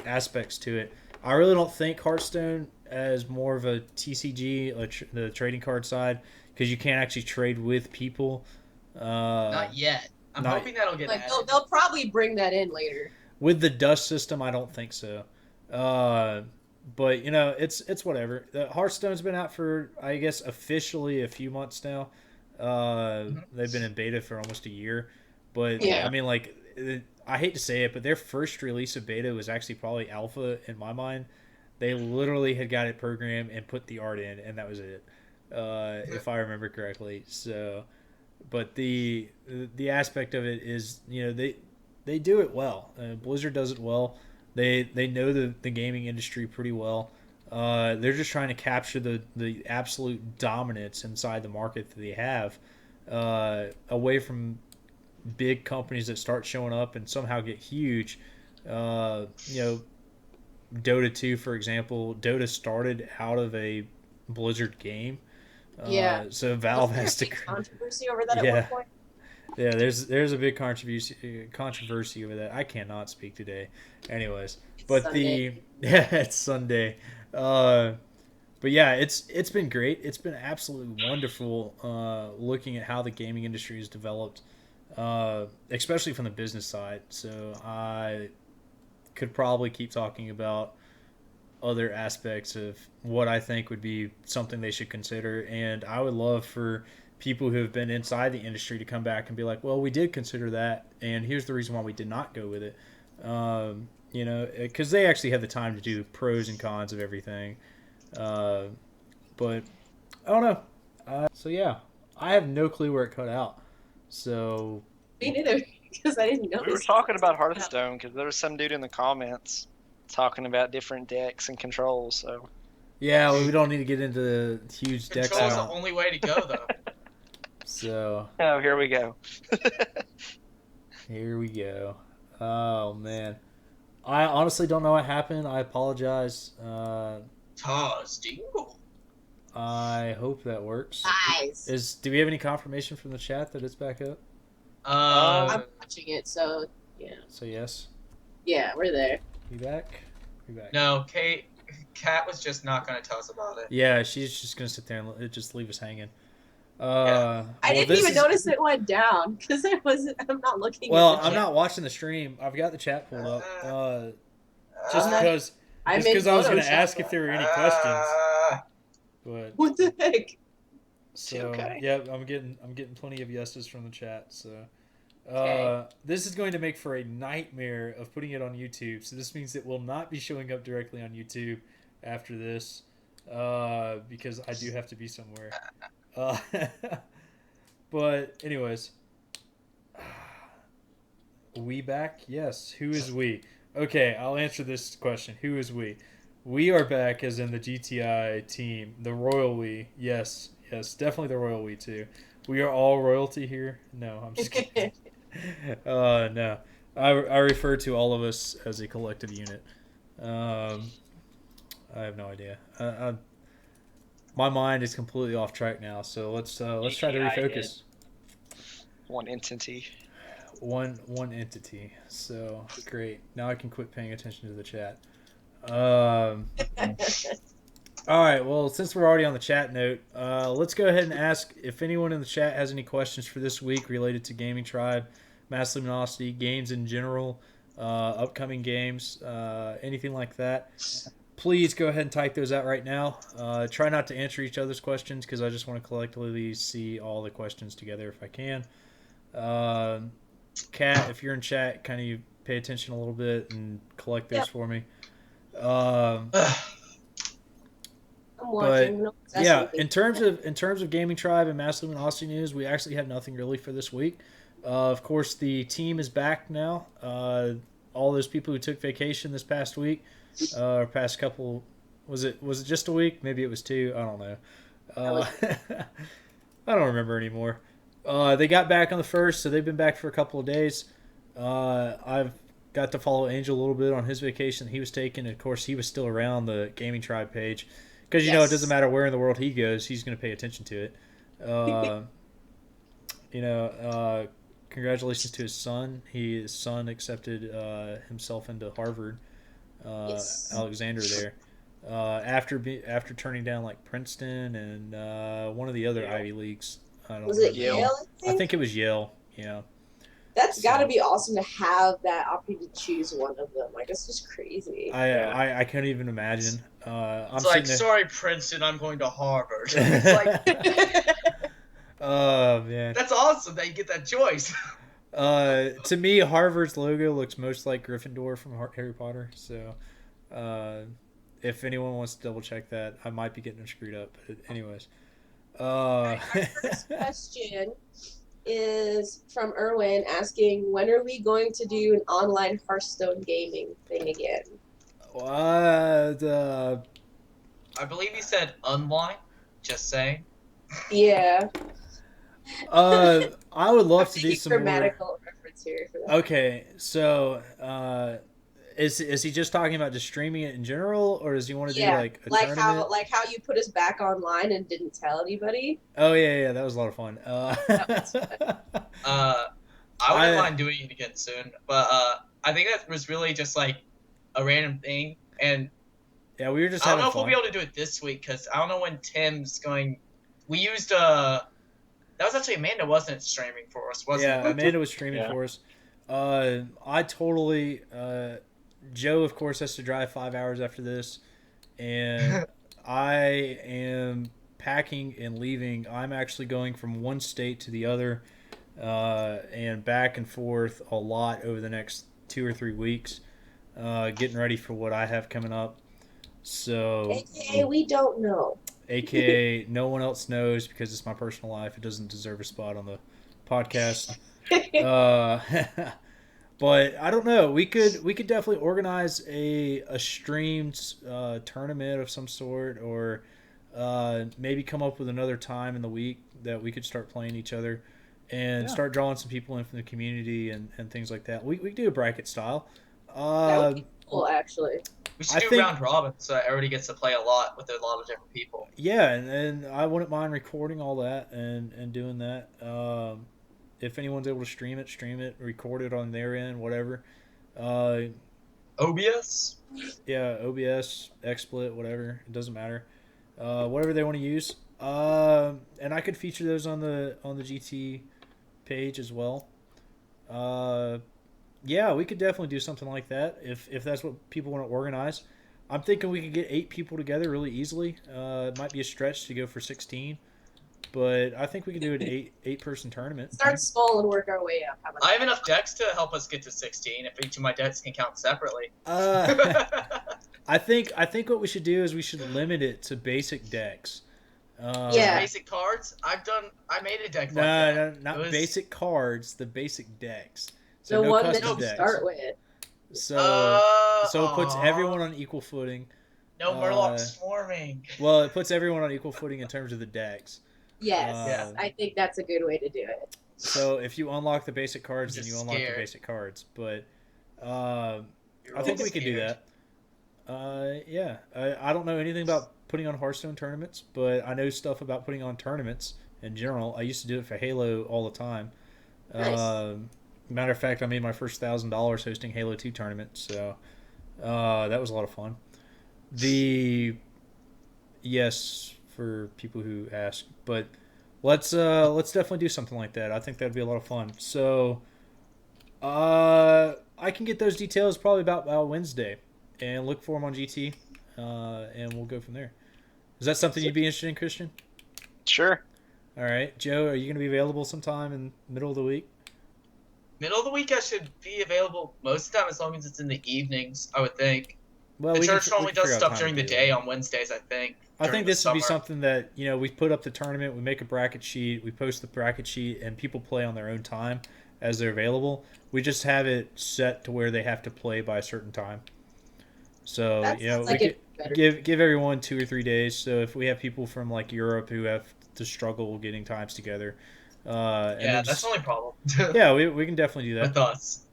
aspects to it. I really don't think Hearthstone as more of a TCG, the trading card side, because you can't actually trade with people. Not yet. I'm hoping that'll get added. They'll probably bring that in later. With the dust system, I don't think so. But it's whatever. Hearthstone's been out for, I guess, officially a few months now. They've been in beta for almost a year, but I mean, I hate to say it, but their first release of beta was actually probably alpha in my mind. They literally had got it programmed and put the art in, and that was it, if I remember correctly. So, but the aspect of it is, they do it well. Blizzard does it well. They know the gaming industry pretty well. They're just trying to capture the absolute dominance inside the market that they have, away from big companies that start showing up and somehow get huge. Dota 2, for example. Dota started out of a Blizzard game. So Valve has to controversy over that at one point. Yeah, there's a big controversy over that. I cannot speak today. Anyways, but Sunday. It's Sunday. But yeah, it's been great. It's been absolutely wonderful looking at how the gaming industry has developed, especially from the business side. So I could probably keep talking about other aspects of what I think would be something they should consider, and I would love for people who have been inside the industry to come back and be like, well, we did consider that, and here's the reason why we did not go with it. Because they actually have the time to do pros and cons of everything. But I don't know. So yeah, I have no clue where it cut out. So me neither, because I didn't know. We were talking about Hearthstone because there was some dude in the comments talking about different decks and controls. So yeah, well, we don't need to get into the huge decks. Control's the only way to go, though. So here we go. Here we go. Oh man, I honestly don't know what happened. I apologize. I hope that works. Nice. Do we have any confirmation from the chat that it's back up? I'm watching it, so yeah. So yes. Yeah, we're there. You back? You back? No, Kat was just not going to tell us about it. Yeah, she's just going to sit there and just leave us hanging. I didn't even notice it went down because I'm not looking Well, at the I'm chat. not watching the stream. I've got the chat pulled up. Just I'm not- because I'm just in because I was going to Photoshop. ask if there were any questions. But What the heck? so Okay. yeah, I'm getting plenty of yeses from the chat. So Okay. this is going to make for a nightmare of putting it on YouTube. So this means it will not be showing up directly on YouTube after this because I do have to be somewhere. Uh, but anyways, we back? Yes. Who is we? Okay, I'll answer this question. Who is we? We are back as in the GTI team, the royal we. Yes, yes, definitely the royal we too. We are all royalty here. No, I'm just kidding. No, I refer to all of us as a collective unit. I have no idea. My mind is completely off track now. So let's try to GTI refocus. One entity. One entity. So great. Now I can quit paying attention to the chat. All right. Well, since we're already on the chat note, let's go ahead and ask if anyone in the chat has any questions for this week related to Gaming Tribe, Mass Luminosity, games in general, upcoming games, anything like that. Please go ahead and type those out right now. Try not to answer each other's questions because I just want to collectively see all the questions together if I can. Kat, if you're in chat, kind of pay attention a little bit and collect those for me. I'm But watching. yeah, in terms of Gaming Tribe and Mass Luminosity news, we actually have nothing really for this week. Of course, the team is back now. All those people who took vacation this past week, or past couple, was it just a week? Maybe it was two. I don't know. I don't remember anymore. They got back on the 1st, so they've been back for a couple of days. I've got to follow Angel a little bit on his vacation he was taking. And of course, he was still around the Gaming Tribe page because you know it doesn't matter where in the world he goes, he's going to pay attention to it. Congratulations to his son. His son accepted himself into Harvard. Alexander there. After turning down like Princeton and one of the other Ivy Leagues. I don't Was it remember. Yale? I think it was Yale. Yeah. That's got to be awesome to have that opportunity to choose one of them. Like, that's just crazy. I can't even imagine. It's like, sorry, Princeton, I'm going to Harvard. It's like, oh man, that's awesome that you get that choice. To me, Harvard's logo looks most like Gryffindor from Harry Potter. So, if anyone wants to double check that, I might be getting them screwed up. But anyways, Our first question is from Erwin asking, when are we going to do an online Hearthstone gaming thing again? What? I believe he said online. Just saying. Yeah. I would love to do some grammatical more. reference here for that. Okay, so is he just talking about just streaming it in general, or does he want to do like a tournament? how you put us back online and didn't tell anybody? Oh yeah, that was a lot of fun. That was fun. I wouldn't mind doing it again soon, but I think that was really just like a random thing, and yeah, we were just. I don't know if fun. we'll be able to do it this week because I don't know when Tim's going. We used that was actually Amanda wasn't streaming for us, wasn't it? Yeah, Amanda was streaming for us. I totally. Joe, of course, has to drive 5 hours after this, and I am packing and leaving. I'm actually going from one state to the other, and back and forth a lot over the next 2 or 3 weeks, getting ready for what I have coming up. So, AKA, we don't know. AKA, no one else knows because it's my personal life. It doesn't deserve a spot on the podcast. But I don't know. We could definitely organize a streamed tournament of some sort, or maybe come up with another time in the week that we could start playing each other and start drawing some people in from the community and things like that. We could do a bracket style. That would be cool, actually. We should do round robin so everybody gets to play a lot with a lot of different people. Yeah, and I wouldn't mind recording all that and doing that. If anyone's able to stream it, record it on their end, whatever. OBS? Yeah, OBS, XSplit, whatever. It doesn't matter. Whatever they want to use. And I could feature those on the GT page as well. Yeah, we could definitely do something like that if that's what people want to organize. I'm thinking we could get 8 people together really easily. It might be a stretch to go for 16, but I think we could do an eight-person tournament. Start small and work our way up. How about I have that? enough decks to help us get to 16 if each of my decks can count separately. I think what we should do is we should limit it to basic decks. Yeah. Basic cards. I made a deck No, like that. no, not It was- basic cards. The basic decks. The So no one that custom you decks. start with. So it puts aw. everyone on equal footing. No Murloc swarming. Well, it puts everyone on equal footing in terms of the decks. Yes, Yeah. I think that's a good way to do it. So if you unlock the basic cards, then Just you unlock the scared. basic cards. But You're I think all we could do scared. that. Yeah. I don't know anything about putting on Hearthstone tournaments, but I know stuff about putting on tournaments in general. I used to do it for Halo all the time. Nice. Matter of fact, I made my first $1,000 hosting Halo 2 tournament, so that was a lot of fun. Yes, for people who ask, but let's definitely do something like that. I think that'd be a lot of fun. So I can get those details probably about Wednesday, and look for them on GT, and we'll go from there. Is that something you'd be interested in, Christian? Sure. All right, Joe, are you going to be available sometime in the middle of the week? Middle of the week, I should be available most of the time as long as it's in the evenings, I would think. Well, The we church can normally figure does out stuff time during to the do day it. on Wednesdays, I think. I during think the this would be summer. something that, we put up the tournament, we make a bracket sheet, we post the bracket sheet, and people play on their own time as they're available. We just have it set to where they have to play by a certain time. So, That sounds we like it better. give everyone 2 or 3 days. So if we have people from like Europe who have to struggle getting times together, and Yeah, then that's just- the only problem. yeah, we can definitely do that. With us.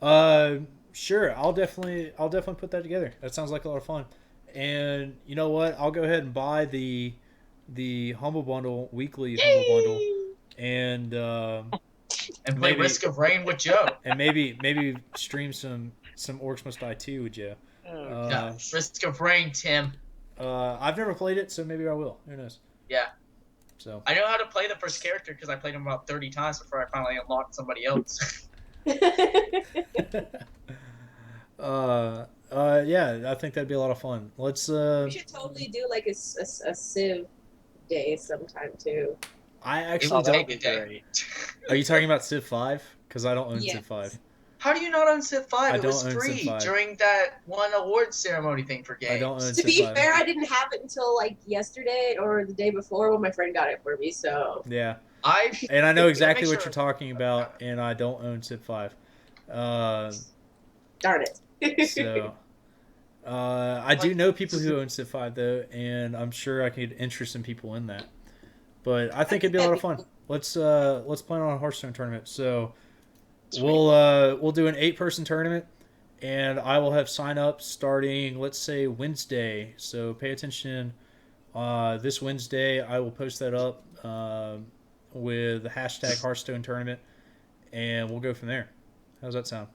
Sure. I'll definitely put that together. That sounds like a lot of fun. And you know what? I'll go ahead and buy the Humble Bundle weekly Humble Bundle, and And play maybe- Risk of Rain with Joe. maybe stream some Orcs Must Die 2 with Joe. Yeah, Risk of Rain, Tim. I've never played it, so maybe I will. Who knows? Yeah. So I know how to play the first character because I played him about 30 times before I finally unlocked somebody else. yeah, I think that'd be a lot of fun. Let's We should totally do like a Civ day sometime too. I It actually will don't. take a day. Are you talking about Civ 5? Because I don't own Yes. Civ 5. How do you not own Civ 5? I It was don't own Civ free 5. during that one award ceremony thing for games. I don't own To Civ be 5. fair, I didn't have it until like yesterday or the day before when my friend got it for me. So Yeah. I And I know Make exactly what sure- you're talking about, and I don't own Civ 5. darn it. So, I do know people who own Civ 5 though, and I'm sure I could interest some people in that. But I think it'd be a lot of fun. Let's plan on a Hearthstone tournament. So we'll do an 8-person tournament, and I will have sign-ups starting, let's say, Wednesday. So pay attention. This Wednesday, I will post that up with the hashtag Hearthstone tournament, and we'll go from there. How's that sound?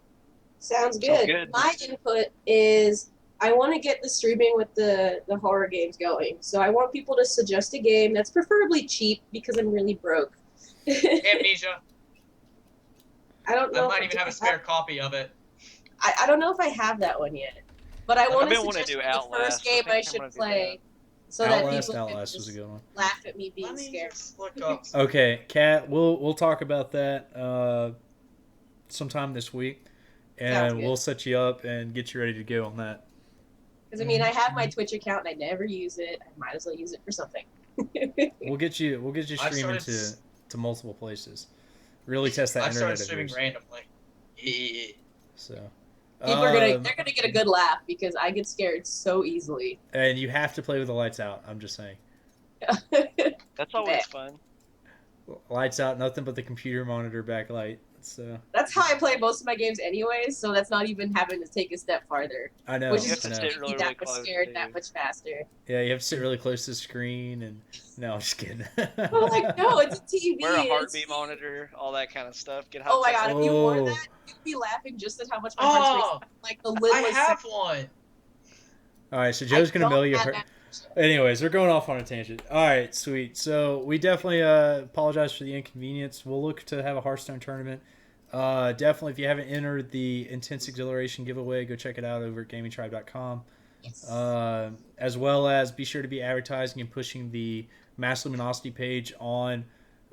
Sounds Sounds good. good. My input is I want to get the streaming with the horror games going. So I want people to suggest a game that's preferably cheap because I'm really broke. Amnesia. I don't I know. might if even have a spare copy of it. I don't know if I have that one yet, but I want been to wanting suggest to do the Outlast. first game I I think I'm should gonna do play, so that Outlast people can was a just good one. laugh at me being Let me scared. just look up. Okay, Kat, we'll talk about that sometime this week, Sounds and good. we'll set you up and get you ready to go on that. Because I mean, I have my Twitch account and I never use it. I might as well use it for something. We'll get you I've streaming started to multiple places. Really test that I internet started of streaming yours. randomly. Yeah. So, People are they're um, gonna get a good laugh because I get scared so easily. and you have to play with the lights out. I'm just saying, That's always fun. lights out, nothing but the computer monitor backlight. So That's how I play most of my games anyways, so that's not even having to take a step farther. I know. Which You is have I to know. just sit making really, me that really much close, scared too. that much faster. Yeah, you have to sit really close to the screen, and no, I'm just kidding. I'm like, no, it's a TV. Wear a it's- heartbeat monitor, all that kind of stuff. Get hot Oh my god, if you wore Oh. that, you'd be laughing just at how much my heart's Oh, racing. Like the I littlest have second. one. All right, so Joe's gonna I mail don't you have her. that Anyways, we're going off on a tangent. All right, sweet. So we definitely apologize for the inconvenience. We'll look to have a Hearthstone tournament. Definitely, if you haven't entered the Intense Exhilaration giveaway, go check it out over at gamingtribe.com. Yes. As well as be sure to be advertising and pushing the Mass Luminosity page on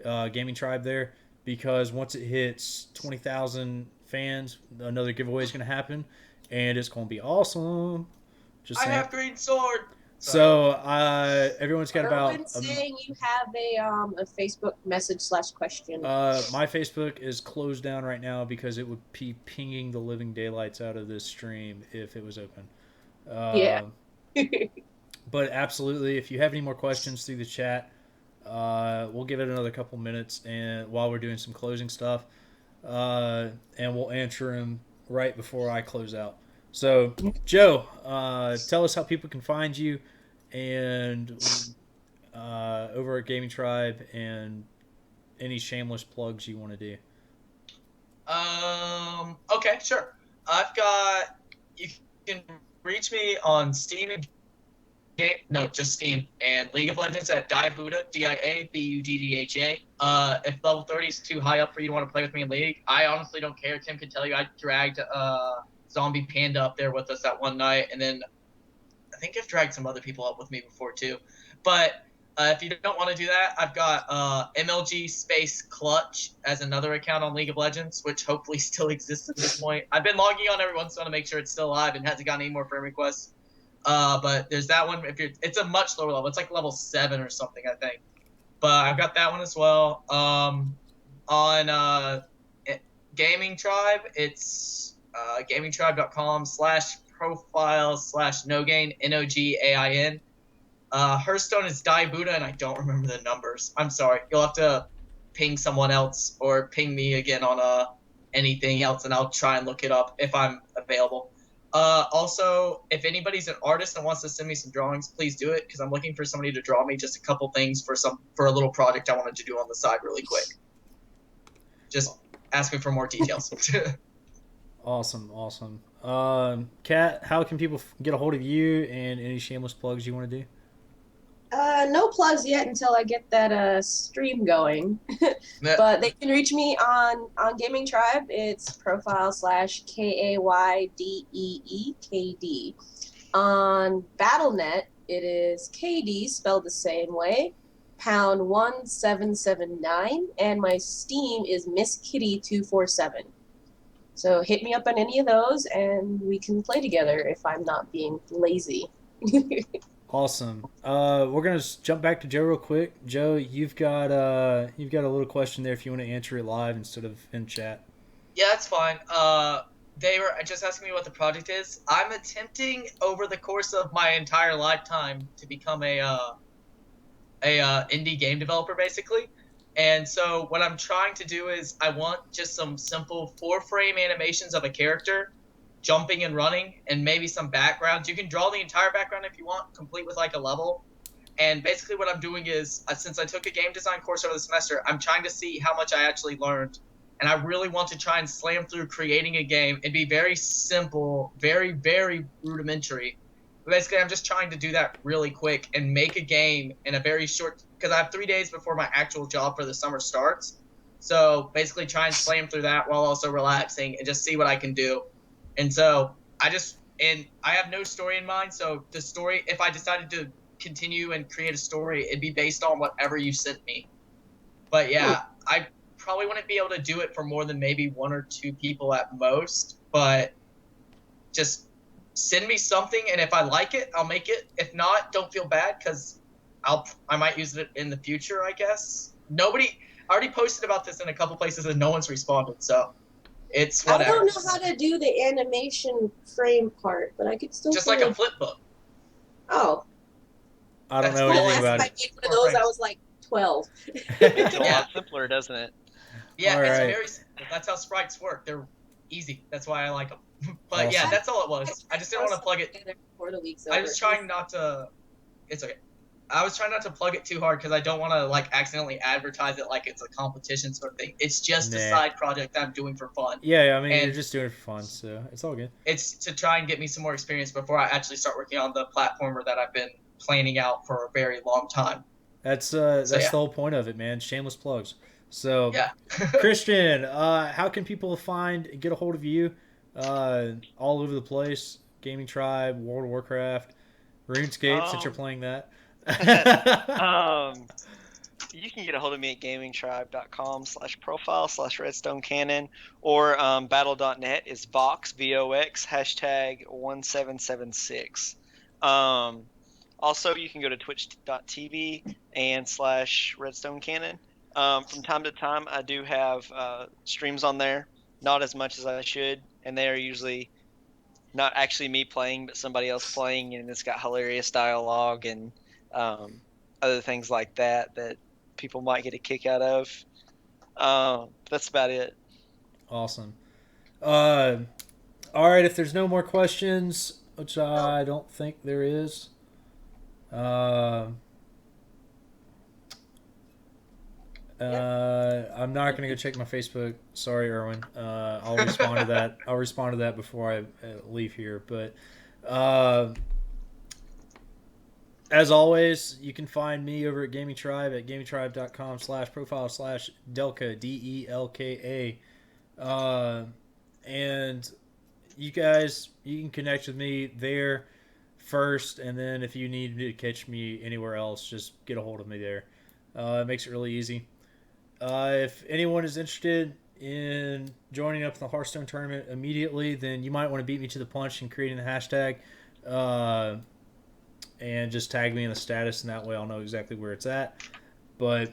Gaming Tribe there, because once it hits 20,000 fans, another giveaway is going to happen, and it's going to be awesome. Just I saying. have green sword. So everyone's got about. Erwin's saying you have a Facebook message / question. My Facebook is closed down right now because it would be pinging the living daylights out of this stream if it was open. Yeah. But absolutely, if you have any more questions through the chat, we'll give it another couple minutes, and while we're doing some closing stuff, and we'll answer them right before I close out. So, Joe, tell us how people can find you, and over at Gaming Tribe, and any shameless plugs you want to do. Okay, sure. You can reach me on Steam and just Steam, and League of Legends at Diabuddha, Diabuddha. If level 30 is too high up for you to want to play with me in League, I honestly don't care. Tim can tell you I dragged Zombie Panda up there with us that one night, and then I think I've dragged some other people up with me before too. But if you don't want to do that, I've got MLG Space Clutch as another account on League of Legends, which hopefully still exists at this point. I've been logging on every once in a while to make sure it's still alive and hasn't gotten any more friend requests. But there's that one. It's a much lower level. It's like level 7 or something, I think. But I've got that one as well. On Gaming Tribe, it's gamingtribe.com/profile/nogain, NOGAIN. Hearthstone is Diabuddha, and I don't remember the numbers. I'm sorry. You'll have to ping someone else or ping me again on anything else, and I'll try and look it up if I'm available. Also, if anybody's an artist and wants to send me some drawings, please do it, because I'm looking for somebody to draw me just a couple things for a little project I wanted to do on the side really quick. Just ask me for more details. Awesome. Kat, how can people get a hold of you, and any shameless plugs you want to do? No plugs yet until I get that stream going. But they can reach me on Gaming Tribe. It's profile/KAYDEEKD. On BattleNet, it is KD spelled the same way, #1779, and my Steam is MissKitty247. So hit me up on any of those, and we can play together if I'm not being lazy. Awesome. We're gonna jump back to Joe real quick. Joe, you've got a little question there if you want to answer it live instead of in chat. Yeah, that's fine. They were just asking me what the project is. I'm attempting over the course of my entire lifetime to become a indie game developer, basically. And so what I'm trying to do is I want just some simple 4-frame animations of a character jumping and running, and maybe some backgrounds. You can draw the entire background if you want, complete with like a level. And basically what I'm doing is, since I took a game design course over the semester, I'm trying to see how much I actually learned. And I really want to try and slam through creating a game. It'd be very simple, very, very rudimentary. But basically, I'm just trying to do that really quick and make a game in a very short, because I have 3 days before my actual job for the summer starts. So basically try and slam through that while also relaxing and just see what I can do. And so I have no story in mind. So the story, if I decided to continue and create a story, it'd be based on whatever you sent me. But yeah, I probably wouldn't be able to do it for more than maybe 1 or 2 people at most. But just send me something, and if I like it, I'll make it. If not, don't feel bad, because I might use it in the future, I guess. I already posted about this in a couple places and no one's responded, so it's whatever. I don't know how to do the animation frame part, but I could still just like a flip book. Oh. I don't know anything about it. I made one of those, I was like 12. It's a lot simpler, doesn't it? Yeah, all it's right. very simple. That's how sprites work. They're easy. That's why I like them. But awesome. Yeah, that's all it was. I just didn't want to plug it. I was trying not to. It's okay. I was trying not to plug it too hard because I don't want to like accidentally advertise it like it's a competition sort of thing. It's just a side project I'm doing for fun. Yeah, I mean, you're just doing it for fun, so it's all good. It's to try and get me some more experience before I actually start working on the platformer that I've been planning out for a very long time. That's So, the yeah. whole point of it, man. Shameless plugs. So, Yeah. Christian, how can people get a hold of you? All over the place. Gaming Tribe, World of Warcraft, RuneScape, since you're Um, playing that. um, you can get a hold of me at gamingtribe.com/profile/redstone cannon, or battle.net is Vox, VOX, #1776. Um, Also, you can go to twitch.tv and /redstone cannon. From time to time, I do have streams on there, not as much as I should, and they are usually not actually me playing, but somebody else playing, and it's got hilarious dialogue and um, other things like that people might get a kick out of. That's about it. Awesome. All right, if there's no more questions, which I don't think there is, I'm not gonna go check my Facebook. Sorry, Erwin. I'll respond to that. I'll respond to that before I leave here. But as always, you can find me over at Gaming Tribe at gamingtribe.com/profile/Delka DELKA. And you guys, you can connect with me there first, and then if you need to catch me anywhere else, just get a hold of me there. It makes it really easy. If anyone is interested in joining up in the Hearthstone tournament immediately, then you might want to beat me to the punch and creating the hashtag, and just tag me in the status, and that way I'll know exactly where it's at. But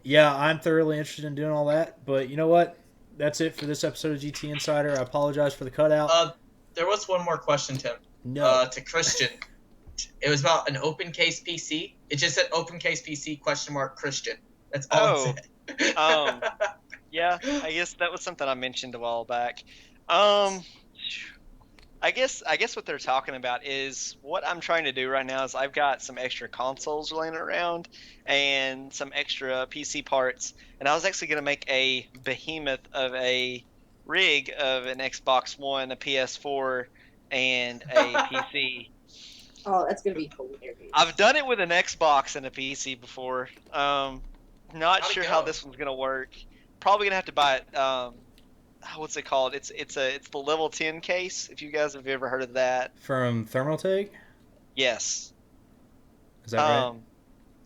yeah, I'm thoroughly interested in doing all that. But you know what? That's it for this episode of GT Insider. I apologize for the cutout. There was one more question, Tim. No. To Christian. It was about an open case PC. It just said open case PC ? Christian. That's all it said. Yeah, I guess that was something I mentioned a while back. I guess what they're talking about is what I'm trying to do right now is I've got some extra consoles laying around and some extra PC parts, and I was actually going to make a behemoth of a rig of an Xbox One, a PS4, and a PC. Oh, that's gonna be hilarious. I've done it with an Xbox and a PC before. Not sure how this one's gonna work. Probably gonna have to buy it. What's it called? It's the level 10 case. If you guys have ever heard of that. From Thermaltake? Yes. Is that right?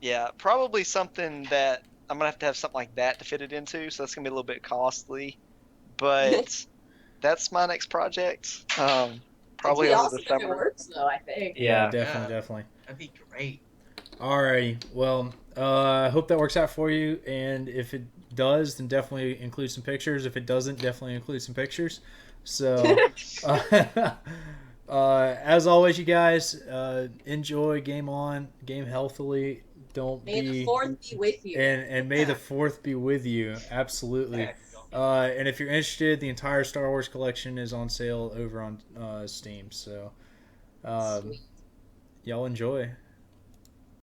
Yeah, probably something that I'm gonna have to have something like that to fit it into. So that's gonna be a little bit costly, but that's my next project. Probably It'd be over awesome the if summer. it works, though. I think. Yeah, definitely. That'd be great. Alrighty. Well, I hope that works out for you. And if it does, then definitely include some pictures. If it doesn't, definitely include some pictures. So, as always, you guys, enjoy, game on, game healthily. May the fourth be with you. And may the fourth be with you. Absolutely. And if you're interested, the entire Star Wars collection is on sale over on Steam. So, y'all enjoy.